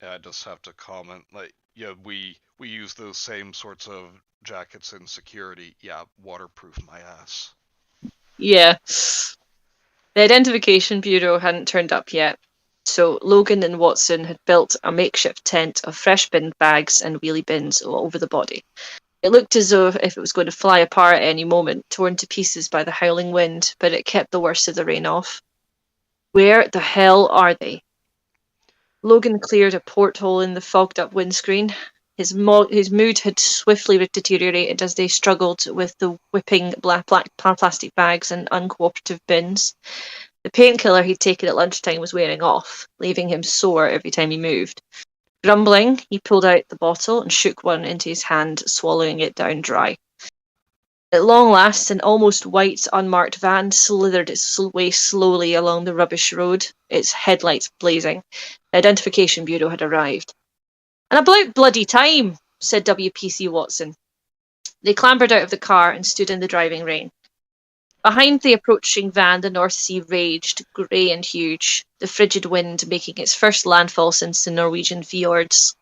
Yeah, I just have to comment, we use those same sorts of jackets in security. Yeah, waterproof my ass. Yeah. The Identification Bureau hadn't turned up yet, so Logan and Watson had built a makeshift tent of fresh bin bags and wheelie bins all over the body. It looked as though if it was going to fly apart at any moment, torn to pieces by the howling wind, but it kept the worst of the rain off. Where the hell are they? Logan cleared a porthole in the fogged-up windscreen. His mood had swiftly deteriorated as they struggled with the whipping black plastic bags and uncooperative bins. The painkiller he'd taken at lunchtime was wearing off, leaving him sore every time he moved. Grumbling, he pulled out the bottle and shook one into his hand, swallowing it down dry. At long last, an almost white, unmarked van slithered its way slowly along the rubbish road, its headlights blazing. The Identification Bureau had arrived. "And about bloody time," said WPC Watson. They clambered out of the car and stood in the driving rain. Behind the approaching van, the North Sea raged, grey and huge, the frigid wind making its first landfall since the Norwegian fjords.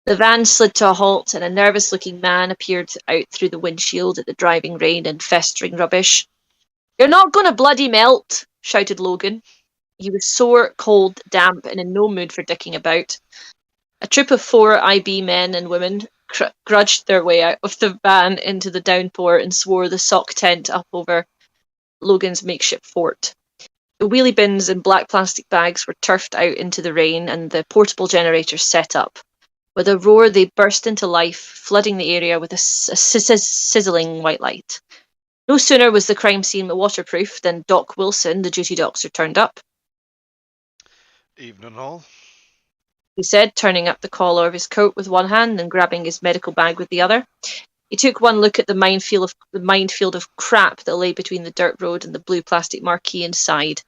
The van slid to a halt, and a nervous-looking man appeared out through the windshield at the driving rain and festering rubbish. "You're not going to bloody melt," shouted Logan. He was sore, cold, damp, and in no mood for dicking about. A troop of 4 IB men and women grudged their way out of the van into the downpour and swore the sock tent up over Logan's makeshift fort. The wheelie bins and black plastic bags were turfed out into the rain and the portable generators set up. With a roar, they burst into life, flooding the area with a sizzling white light. No sooner was the crime scene waterproof than Doc Wilson, the duty doctor, turned up. "Evening all," he said, turning up the collar of his coat with one hand and grabbing his medical bag with the other. He took one look at the minefield of crap that lay between the dirt road and the blue plastic marquee and sighed.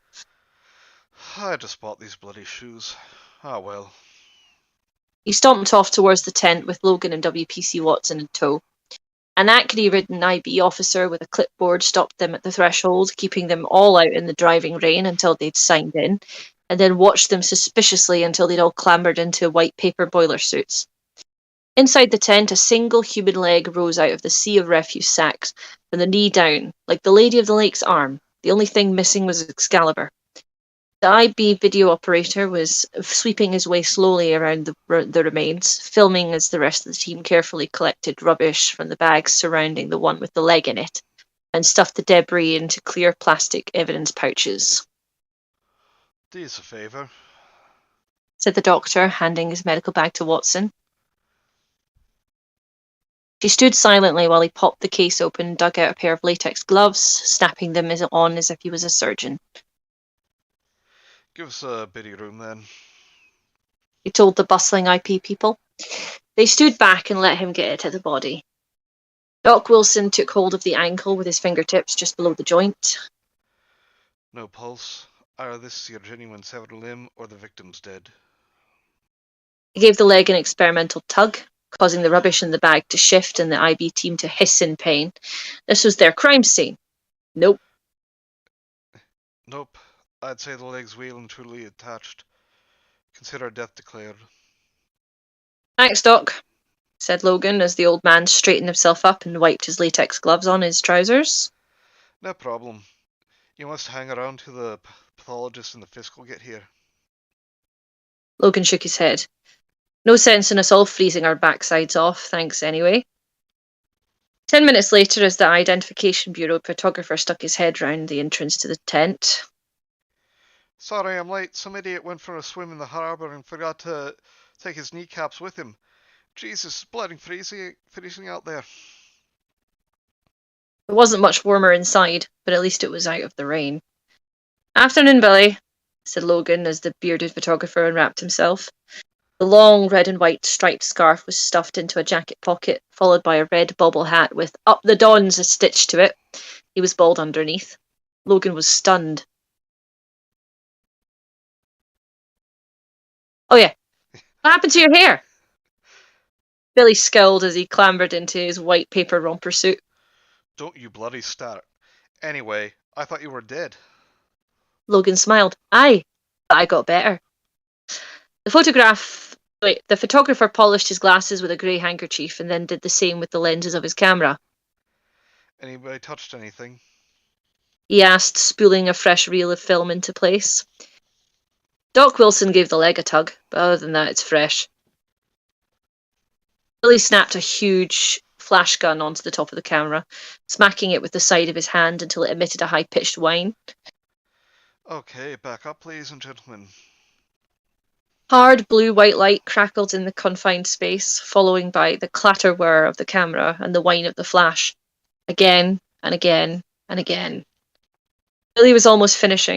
"I just bought these bloody shoes. Ah, well." He stomped off towards the tent with Logan and WPC Watson in tow. An acne-ridden IB officer with a clipboard stopped them at the threshold, keeping them all out in the driving rain until they'd signed in, and then watched them suspiciously until they'd all clambered into white paper boiler suits. Inside the tent, a single human leg rose out of the sea of refuse sacks, from the knee down, like the Lady of the Lake's arm. The only thing missing was Excalibur. The IB video operator was sweeping his way slowly around the remains, filming as the rest of the team carefully collected rubbish from the bags surrounding the one with the leg in it, and stuffed the debris into clear plastic evidence pouches. Do us a favour, said the doctor, handing his medical bag to Watson. She stood silently while he popped the case open and dug out a pair of latex gloves, snapping them on as if he was a surgeon. Give us a bitty room then, he told the bustling IP people. They stood back and let him get at the body. Doc Wilson took hold of the ankle with his fingertips just below the joint. No pulse. Either this is your genuine severed limb or the victim's dead. He gave the leg an experimental tug, causing the rubbish in the bag to shift and the IB team to hiss in pain. This was their crime scene. Nope. Nope. I'd say the leg's well and truly attached. Consider death declared. Thanks, Doc, said Logan as the old man straightened himself up and wiped his latex gloves on his trousers. No problem. You must hang around till the pathologist and the fiscal get here. Logan shook his head. No sense in us all freezing our backsides off, thanks anyway. 10 minutes later, as the Identification Bureau photographer stuck his head round the entrance to the tent. Sorry I'm late. Some idiot went for a swim in the harbour and forgot to take his kneecaps with him. Jesus, it's bloody freezing out there. It wasn't much warmer inside, but at least it was out of the rain. Afternoon, Billy, said Logan as the bearded photographer unwrapped himself. The long red and white striped scarf was stuffed into a jacket pocket, followed by a red bobble hat with "Up the Dons" stitched to it. He was bald underneath. Logan was stunned. Oh yeah, what happened to your hair? Billy scowled as he clambered into his white paper romper suit. Don't you bloody start. Anyway, I thought you were dead. Logan smiled. Aye, but I got better. The photographer polished his glasses with a grey handkerchief and then did the same with the lenses of his camera. Anybody touched anything? He asked, spooling a fresh reel of film into place. Doc Wilson gave the leg a tug, but other than that, it's fresh. Billy snapped a huge flash gun onto the top of the camera, smacking it with the side of his hand until it emitted a high-pitched whine. Okay, back up, ladies and gentlemen. Hard blue-white light crackled in the confined space, following by the clatter-whir of the camera and the whine of the flash. Again, and again, and again. Billy was almost finished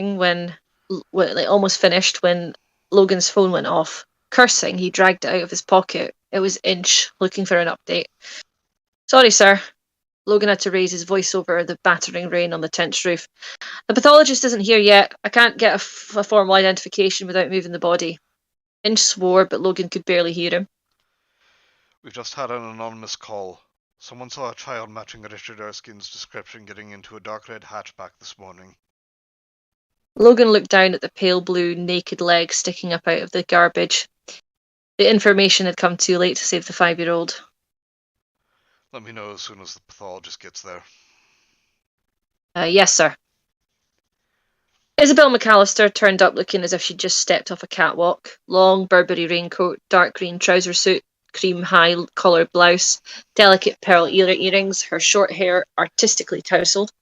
when Logan's phone went off. Cursing, he dragged it out of his pocket. It was Inch, looking for an update. Sorry, sir. Logan had to raise his voice over the battering rain on the tent's roof. The pathologist isn't here yet. I can't get a formal identification without moving the body. Inch swore, but Logan could barely hear him. We've just had an anonymous call. Someone saw a child matching Richard Erskine's description getting into a dark red hatchback this morning. Logan looked down at the pale blue, naked leg sticking up out of the garbage. The information had come too late to save the 5-year-old. Let me know as soon as the pathologist gets there. Yes, sir. Isabel McAllister turned up looking as if she'd just stepped off a catwalk. Long Burberry raincoat, dark green trouser suit, cream high collar blouse, delicate pearl earrings, her short hair artistically tousled.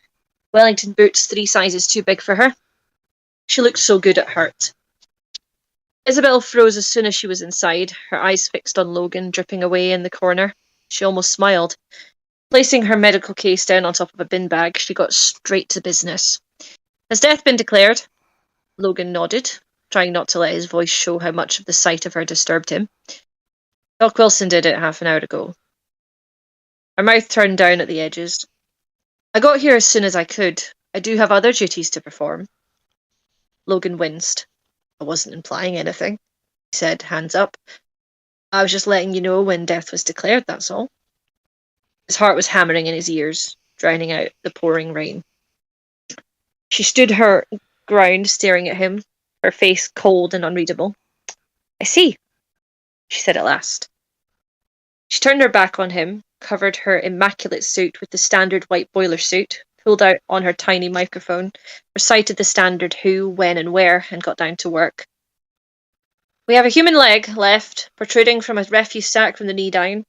Wellington boots 3 sizes too big for her. She looked so good it hurt. Isabel froze as soon as she was inside, her eyes fixed on Logan, dripping away in the corner. She almost smiled. Placing her medical case down on top of a bin bag, she got straight to business. Has death been declared? Logan nodded, trying not to let his voice show how much of the sight of her disturbed him. Doc Wilson did it half an hour ago. Her mouth turned down at the edges. I got here as soon as I could. I do have other duties to perform. Logan winced. I wasn't implying anything, he said, hands up. I was just letting you know when death was declared, that's all. His heart was hammering in his ears, drowning out the pouring rain. She stood her ground, staring at him, her face cold and unreadable. I see, she said at last. She turned her back on him, covered her immaculate suit with the standard white boiler suit, pulled out on her tiny microphone, recited the standard who, when, and where, and got down to work. We have a human leg left, protruding from a refuse sack from the knee down.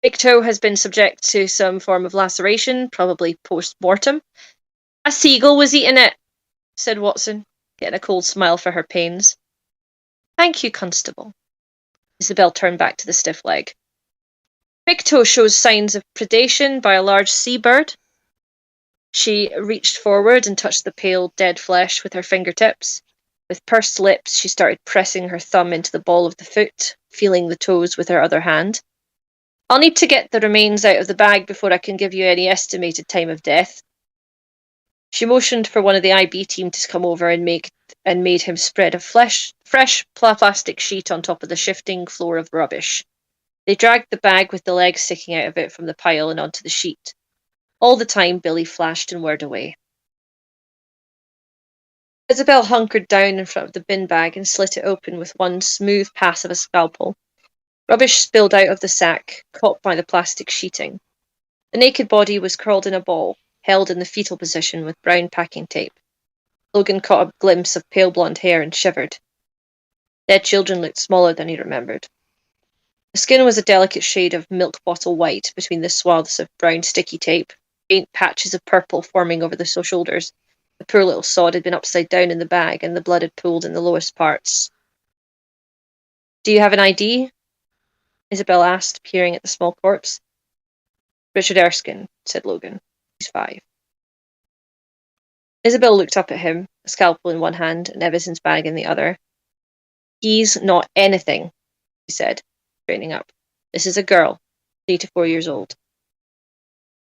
Big toe has been subject to some form of laceration, probably post-mortem. A seagull was eating it, said Watson, getting a cold smile for her pains. Thank you, Constable. Isabel turned back to the stiff leg. Big toe shows signs of predation by a large seabird. She reached forward and touched the pale, dead flesh with her fingertips. With pursed lips, she started pressing her thumb into the ball of the foot, feeling the toes with her other hand. I'll need to get the remains out of the bag before I can give you any estimated time of death. She motioned for one of the IB team to come over and made him spread a fresh plastic sheet on top of the shifting floor of rubbish. They dragged the bag with the legs sticking out of it from the pile and onto the sheet. All the time, Billy flashed and whirred away. Isabel hunkered down in front of the bin bag and slit it open with one smooth pass of a scalpel. Rubbish spilled out of the sack, caught by the plastic sheeting. The naked body was curled in a ball, held in the fetal position with brown packing tape. Logan caught a glimpse of pale blonde hair and shivered. Dead children looked smaller than he remembered. The skin was a delicate shade of milk bottle white between the swaths of brown sticky tape, faint patches of purple forming over the shoulders. The poor little sod had been upside down in the bag, and the blood had pooled in the lowest parts. Do you have an ID? Isabel asked, peering at the small corpse. Richard Erskine, said Logan. He's 5. Isabel looked up at him, a scalpel in one hand and Evison's bag in the other. He's not anything, she said, straightening up. This is a girl, 3 to 4 years old.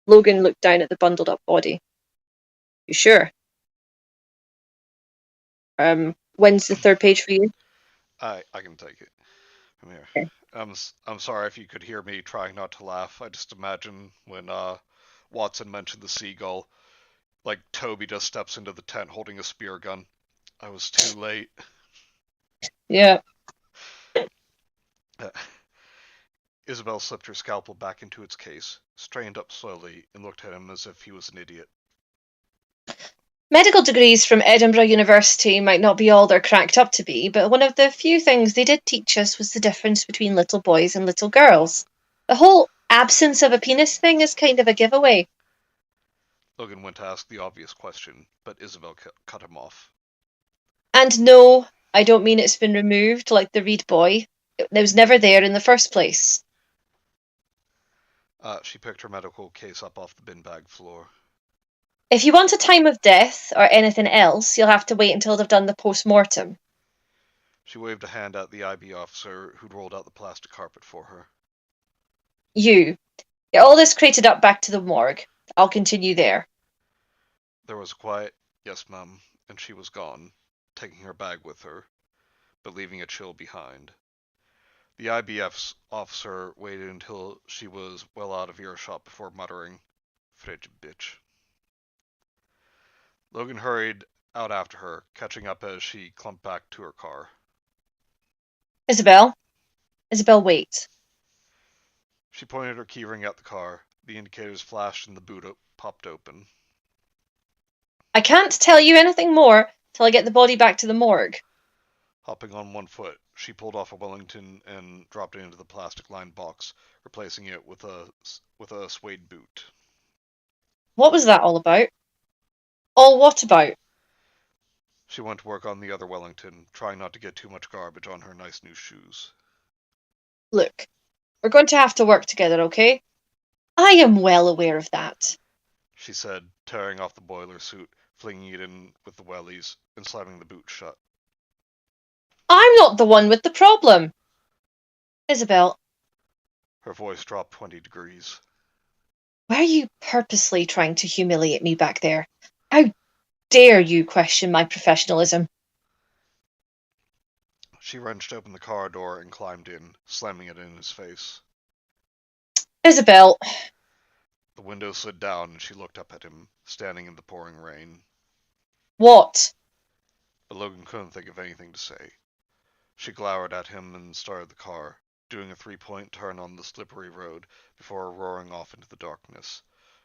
Logan looked down at the bundled up body. You sure? When's the third page for you? I can take it. Come here. Okay. I'm sorry if you could hear me trying not to laugh. I just imagine when Watson mentioned the seagull, like Toby just steps into the tent holding a spear gun. I was too late. Yeah. Isabel slipped her scalpel back into its case, straightened up slowly, and looked at him as if he was an idiot. Medical degrees from Edinburgh University might not be all they're cracked up to be, but one of the few things they did teach us was the difference between little boys and little girls. The whole absence of a penis thing is kind of a giveaway. Logan went to ask the obvious question, but Isabel cut him off. And no, I don't mean it's been removed like the Reed boy. It was never there in the first place. She picked her medical case up off the bin bag floor. If you want a time of death or anything else, you'll have to wait until they've done the post-mortem. She waved a hand at the IB officer who'd rolled out the plastic carpet for her. You. Get all this crated up back to the morgue. I'll continue there. There was a quiet, yes, ma'am, and she was gone, taking her bag with her, but leaving a chill behind. The IBF's officer waited until she was well out of earshot before muttering, "Frigid bitch." Logan hurried out after her, catching up as she clumped back to her car. Isabel? Isabel, wait. She pointed her keyring at the car. The indicators flashed and the boot popped open. I can't tell you anything more till I get the body back to the morgue. Hopping on one foot, she pulled off a Wellington and dropped it into the plastic-lined box, replacing it with a suede boot. What was that all about? All what about? She went to work on the other Wellington, trying not to get too much garbage on her nice new shoes. Look, we're going to have to work together, okay? I am well aware of that, she said, tearing off the boiler suit, flinging it in with the wellies, and slamming the boot shut. I'm not the one with the problem. Isabel. Her voice dropped 20 degrees. Were you purposely trying to humiliate me back there? How dare you question my professionalism? She wrenched open the car door and climbed in, slamming it in his face. Isabel. The window slid down and she looked up at him, standing in the pouring rain. What? But Logan couldn't think of anything to say. She glowered at him and started the car, doing a three-point turn on the slippery road before roaring off into the darkness.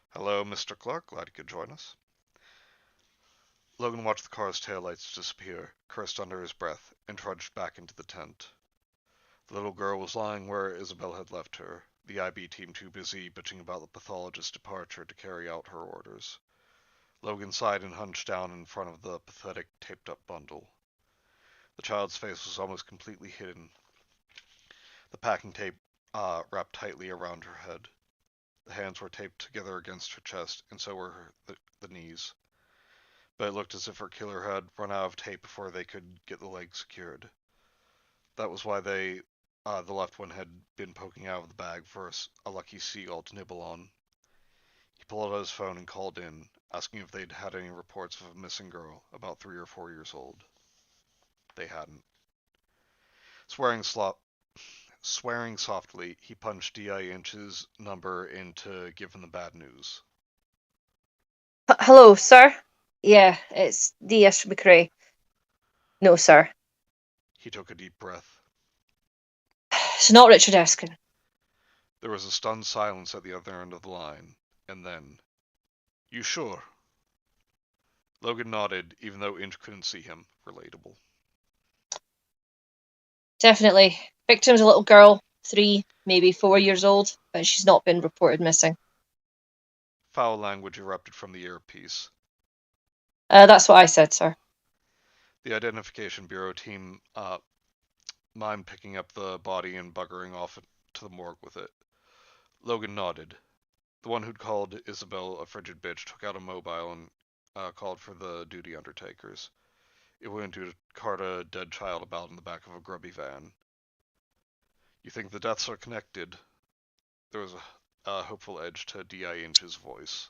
Hello, Mr. Clark. Glad you could join us. Logan watched the car's taillights disappear, cursed under his breath, and trudged back into the tent. The little girl was lying where Isabel had left her, the IB team too busy bitching about the pathologist's departure to carry out her orders. Logan sighed and hunched down in front of the pathetic, taped-up bundle. The child's face was almost completely hidden, the packing tape wrapped tightly around her head. The hands were taped together against her chest, and so were the knees. But it looked as if her killer had run out of tape before they could get the legs secured. That was why the left one had been poking out of the bag for a lucky seagull to nibble on. He pulled out his phone and called in, asking if they'd had any reports of a missing girl, about 3 or 4 years old. They hadn't. Swearing softly, he punched D.I. Inch's number in to give him the bad news. Hello, sir? Yeah, it's D.S. McRae. No, sir. He took a deep breath. It's not Richard Erskine. There was a stunned silence at the other end of the line, and then, "You sure?" Logan nodded, even though Inch couldn't see him. Relatable. Definitely. Victim's a little girl, 3, maybe 4 years old, but she's not been reported missing. Foul language erupted from the earpiece. That's what I said, sir. The Identification Bureau team mimed picking up the body and buggering off to the morgue with it. Logan nodded. The one who'd called Isabel a frigid bitch took out a mobile and called for the duty undertakers. It wouldn't do to cart a dead child about in the back of a grubby van. "You think the deaths are connected?" There was a hopeful edge to D.I. Inch's voice.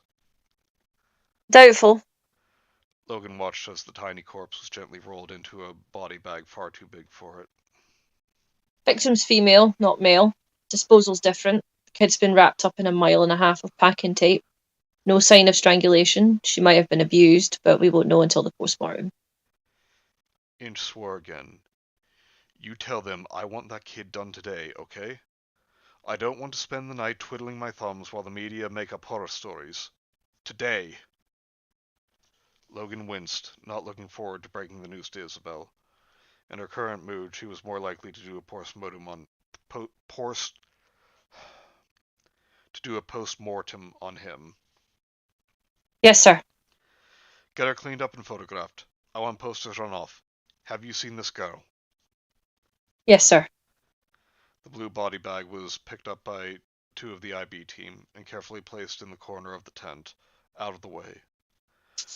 Doubtful. Logan watched as the tiny corpse was gently rolled into a body bag far too big for it. Victim's female, not male. Disposal's different. The kid's been wrapped up in 1.5 miles of packing tape. No sign of strangulation. She might have been abused, but we won't know until the postmortem. Inch swore again. "You tell them I want that kid done today, okay? I don't want to spend the night twiddling my thumbs while the media make up horror stories. Today." Logan winced, not looking forward to breaking the news to Isabel. In her current mood, she was more likely to do a postmortem on him. Yes, sir. "Get her cleaned up and photographed. I want posters run off. Have you seen this girl?" Yes, sir. The blue body bag was picked up by 2 of the IB team and carefully placed in the corner of the tent, out of the way.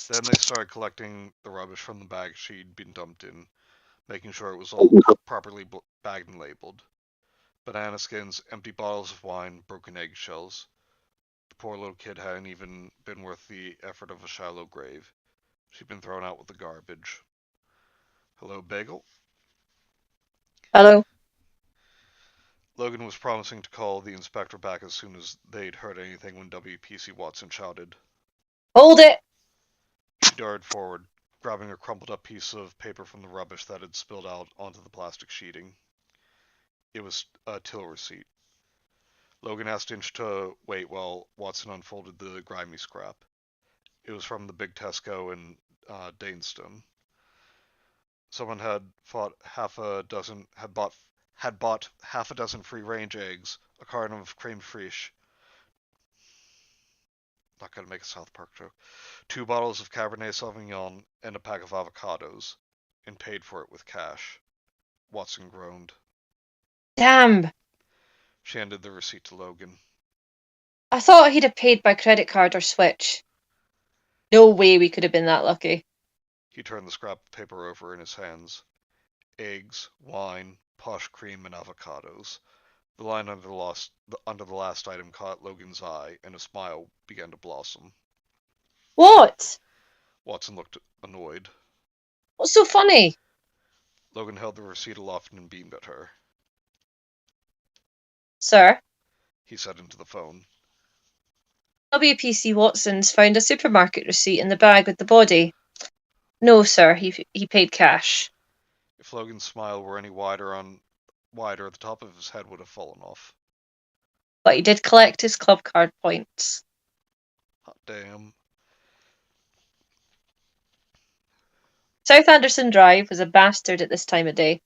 Then they started collecting the rubbish from the bag she'd been dumped in, making sure it was all properly bagged and labeled. Banana skins, empty bottles of wine, broken eggshells. The poor little kid hadn't even been worth the effort of a shallow grave. She'd been thrown out with the garbage. "Hello, Bagel?" Hello? Logan was promising to call the inspector back as soon as they'd heard anything when WPC Watson shouted. Hold it! She darted forward, grabbing a crumpled up piece of paper from the rubbish that had spilled out onto the plastic sheeting. It was a till receipt. Logan asked Inch to wait while Watson unfolded the grimy scrap. It was from the big Tesco in Danestone. Someone had bought half a dozen free-range eggs, a carton of creme fraiche. Not gonna make a South Park joke. 2 bottles of Cabernet Sauvignon and a pack of avocados, and paid for it with cash. Watson groaned. Damn! She handed the receipt to Logan. I thought he'd have paid by credit card or switch. No way we could have been that lucky. He turned the scrap of paper over in his hands. Eggs, wine, posh cream, and avocados. The line under the last item caught Logan's eye, and a smile began to blossom. What? Watson looked annoyed. What's so funny? Logan held the receipt aloft and beamed at her. Sir? He said into the phone. WPC Watson's found a supermarket receipt in the bag with the body. No, sir, he paid cash. If Logan's smile were any wider on wider, the top of his head would have fallen off. But he did collect his club card points. Hot damn. South Anderson Drive was a bastard at this time of day,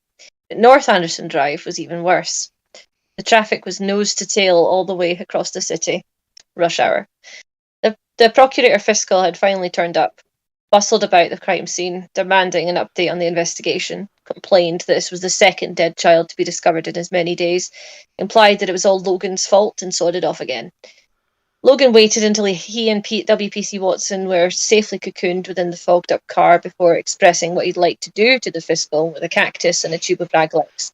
but North Anderson Drive was even worse. The traffic was nose to tail all the way across the city. Rush hour. The Procurator Fiscal had finally turned up, bustled about the crime scene, demanding an update on the investigation, complained that this was the second dead child to be discovered in as many days, implied that it was all Logan's fault, and sodded off again. Logan waited until he and WPC Watson were safely cocooned within the fogged-up car before expressing what he'd like to do to the Fiscal with a cactus and a tube of Raglex.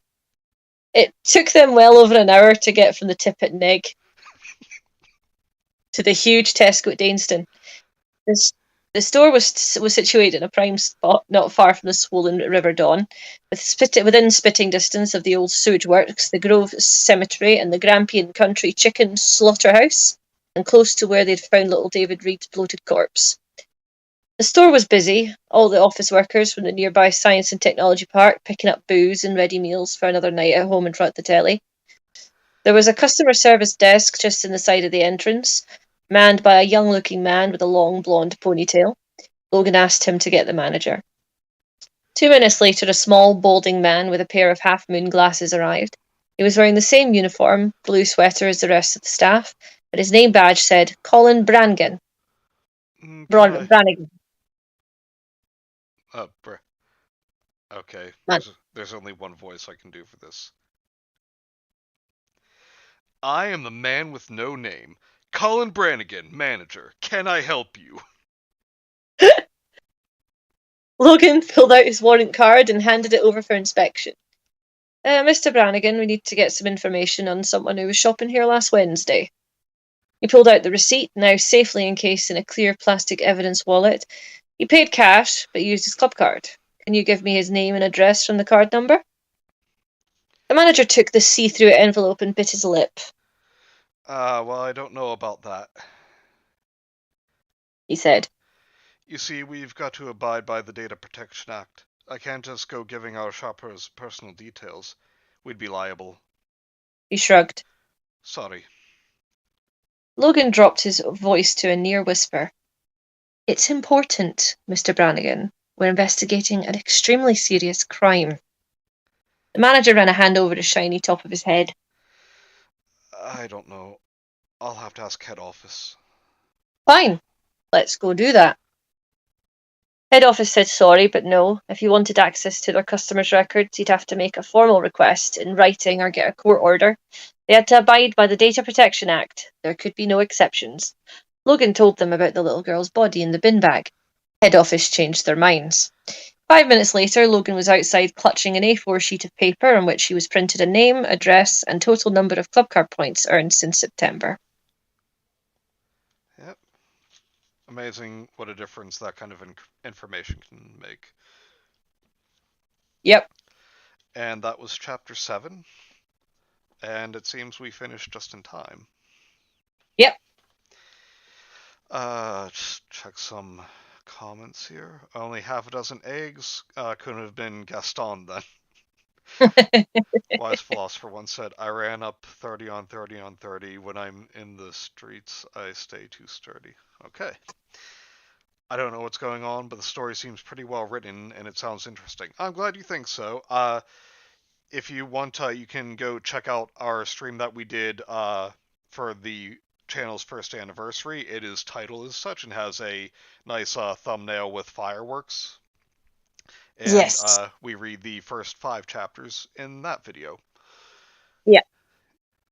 It took them well over an hour to get from the tip at Nig to the huge Tesco at Dainston. The store was situated in a prime spot not far from the swollen River Don, within spitting distance of the old sewage works, the Grove Cemetery, and the Grampian Country Chicken Slaughterhouse, and close to where they'd found little David Reed's bloated corpse. The store was busy, all the office workers from the nearby Science and Technology Park picking up booze and ready meals for another night at home in front of the telly. There was a customer service desk just in the side of the entrance, manned by a young-looking man with a long blonde ponytail. Logan asked him to get the manager. 2 minutes later, a small, balding man with a pair of half-moon glasses arrived. He was wearing the same uniform, blue sweater as the rest of the staff, but his name badge said Colin Brannigan. Brannigan. Okay, there's only one voice I can do for this. I am the man with no name. Colin Brannigan, manager. Can I help you? Logan filled out his warrant card and handed it over for inspection. Mr. Brannigan, we need to get some information on someone who was shopping here last Wednesday. He pulled out the receipt, now safely encased in a clear plastic evidence wallet. He paid cash, but used his club card. Can you give me his name and address from the card number? The manager took the see-through envelope and bit his lip. Well, I don't know about that, he said. You see, we've got to abide by the Data Protection Act. I can't just go giving our shoppers personal details. We'd be liable. He shrugged. Sorry. Logan dropped his voice to a near whisper. It's important, Mr. Brannigan. We're investigating an extremely serious crime. The manager ran a hand over the shiny top of his head. I don't know. I'll have to ask head office. Fine. Let's go do that. Head office said sorry, but no. If you wanted access to their customers' records, you'd have to make a formal request in writing or get a court order. They had to abide by the Data Protection Act. There could be no exceptions. Logan told them about the little girl's body in the bin bag. Head office changed their minds. 5 minutes later, Logan was outside clutching an A4 sheet of paper on which he was printed a name, address, and total number of club card points earned since September. Yep. Amazing what a difference that kind of information can make. Yep. And that was chapter 7. And it seems we finished just in time. Yep. Just check some comments here. Only half a dozen eggs. Couldn't have been Gaston then. Wise philosopher once said, I ran up 30 on 30 on 30. When I'm in the streets, I stay too sturdy. Okay. I don't know what's going on, but the story seems pretty well written, and it sounds interesting. I'm glad you think so. If you want, you can go check out our stream that we did for the channel's first anniversary. It is titled as such and has a nice thumbnail with fireworks. And yes. We read the first 5 chapters in that video. Yeah.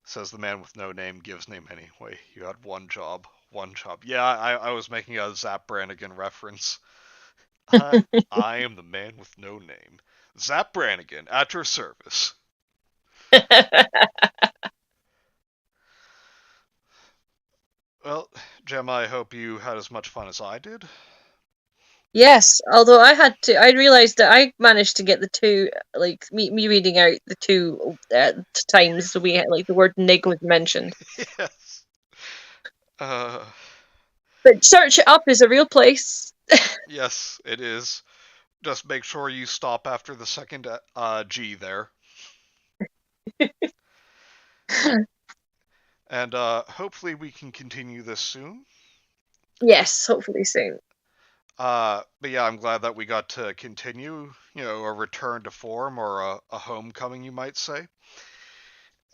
Says the man with no name gives name anyway. You had one job. Yeah, I was making a Zap Brannigan reference. I am the man with no name. Zap Brannigan, at your service. Well, Gemma, I hope you had as much fun as I did. Yes, although I realised that I managed to get the two, like, me reading out the 2 times we had, like, the word Nig was mentioned. Yes. But search it up is a real place. Yes, it is. Just make sure you stop after the second G there. And hopefully we can continue this soon. Yes, hopefully soon. But yeah, I'm glad that we got to continue, a return to form or a homecoming, you might say.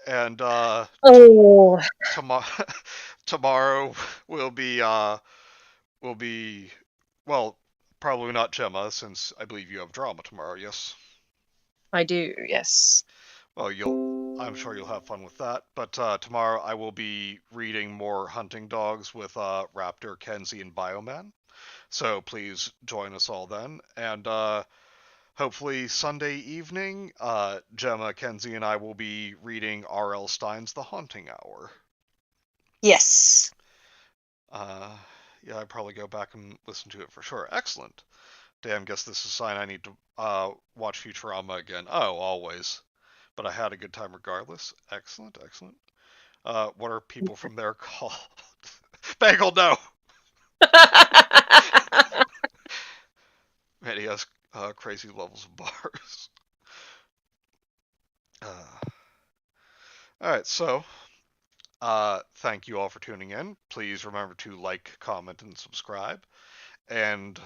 And Oh, tomorrow, tomorrow will be, will be, well, probably not Gemma, since I believe you have drama tomorrow. Yes. I do, yes. Well, I'm sure you'll have fun with that. But tomorrow I will be reading more Hunting Dogs with Raptor, Kenzie, and Bioman. So please join us all then. And hopefully Sunday evening, Gemma, Kenzie, and I will be reading R.L. Stein's The Haunting Hour. Yes. Uh, yeah, I'd probably go back and listen to it for sure. Excellent. Damn, guess this is a sign I need to watch Futurama again. Oh, always. But I had a good time regardless. Excellent, excellent. What are people from there called? Bagel, no! Man, he has crazy levels of bars. Alright, so thank you all for tuning in. Please remember to like, comment, and subscribe. And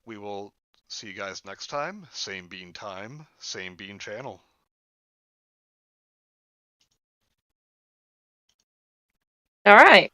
we will see you guys next time. Same bean time, same bean channel. All right.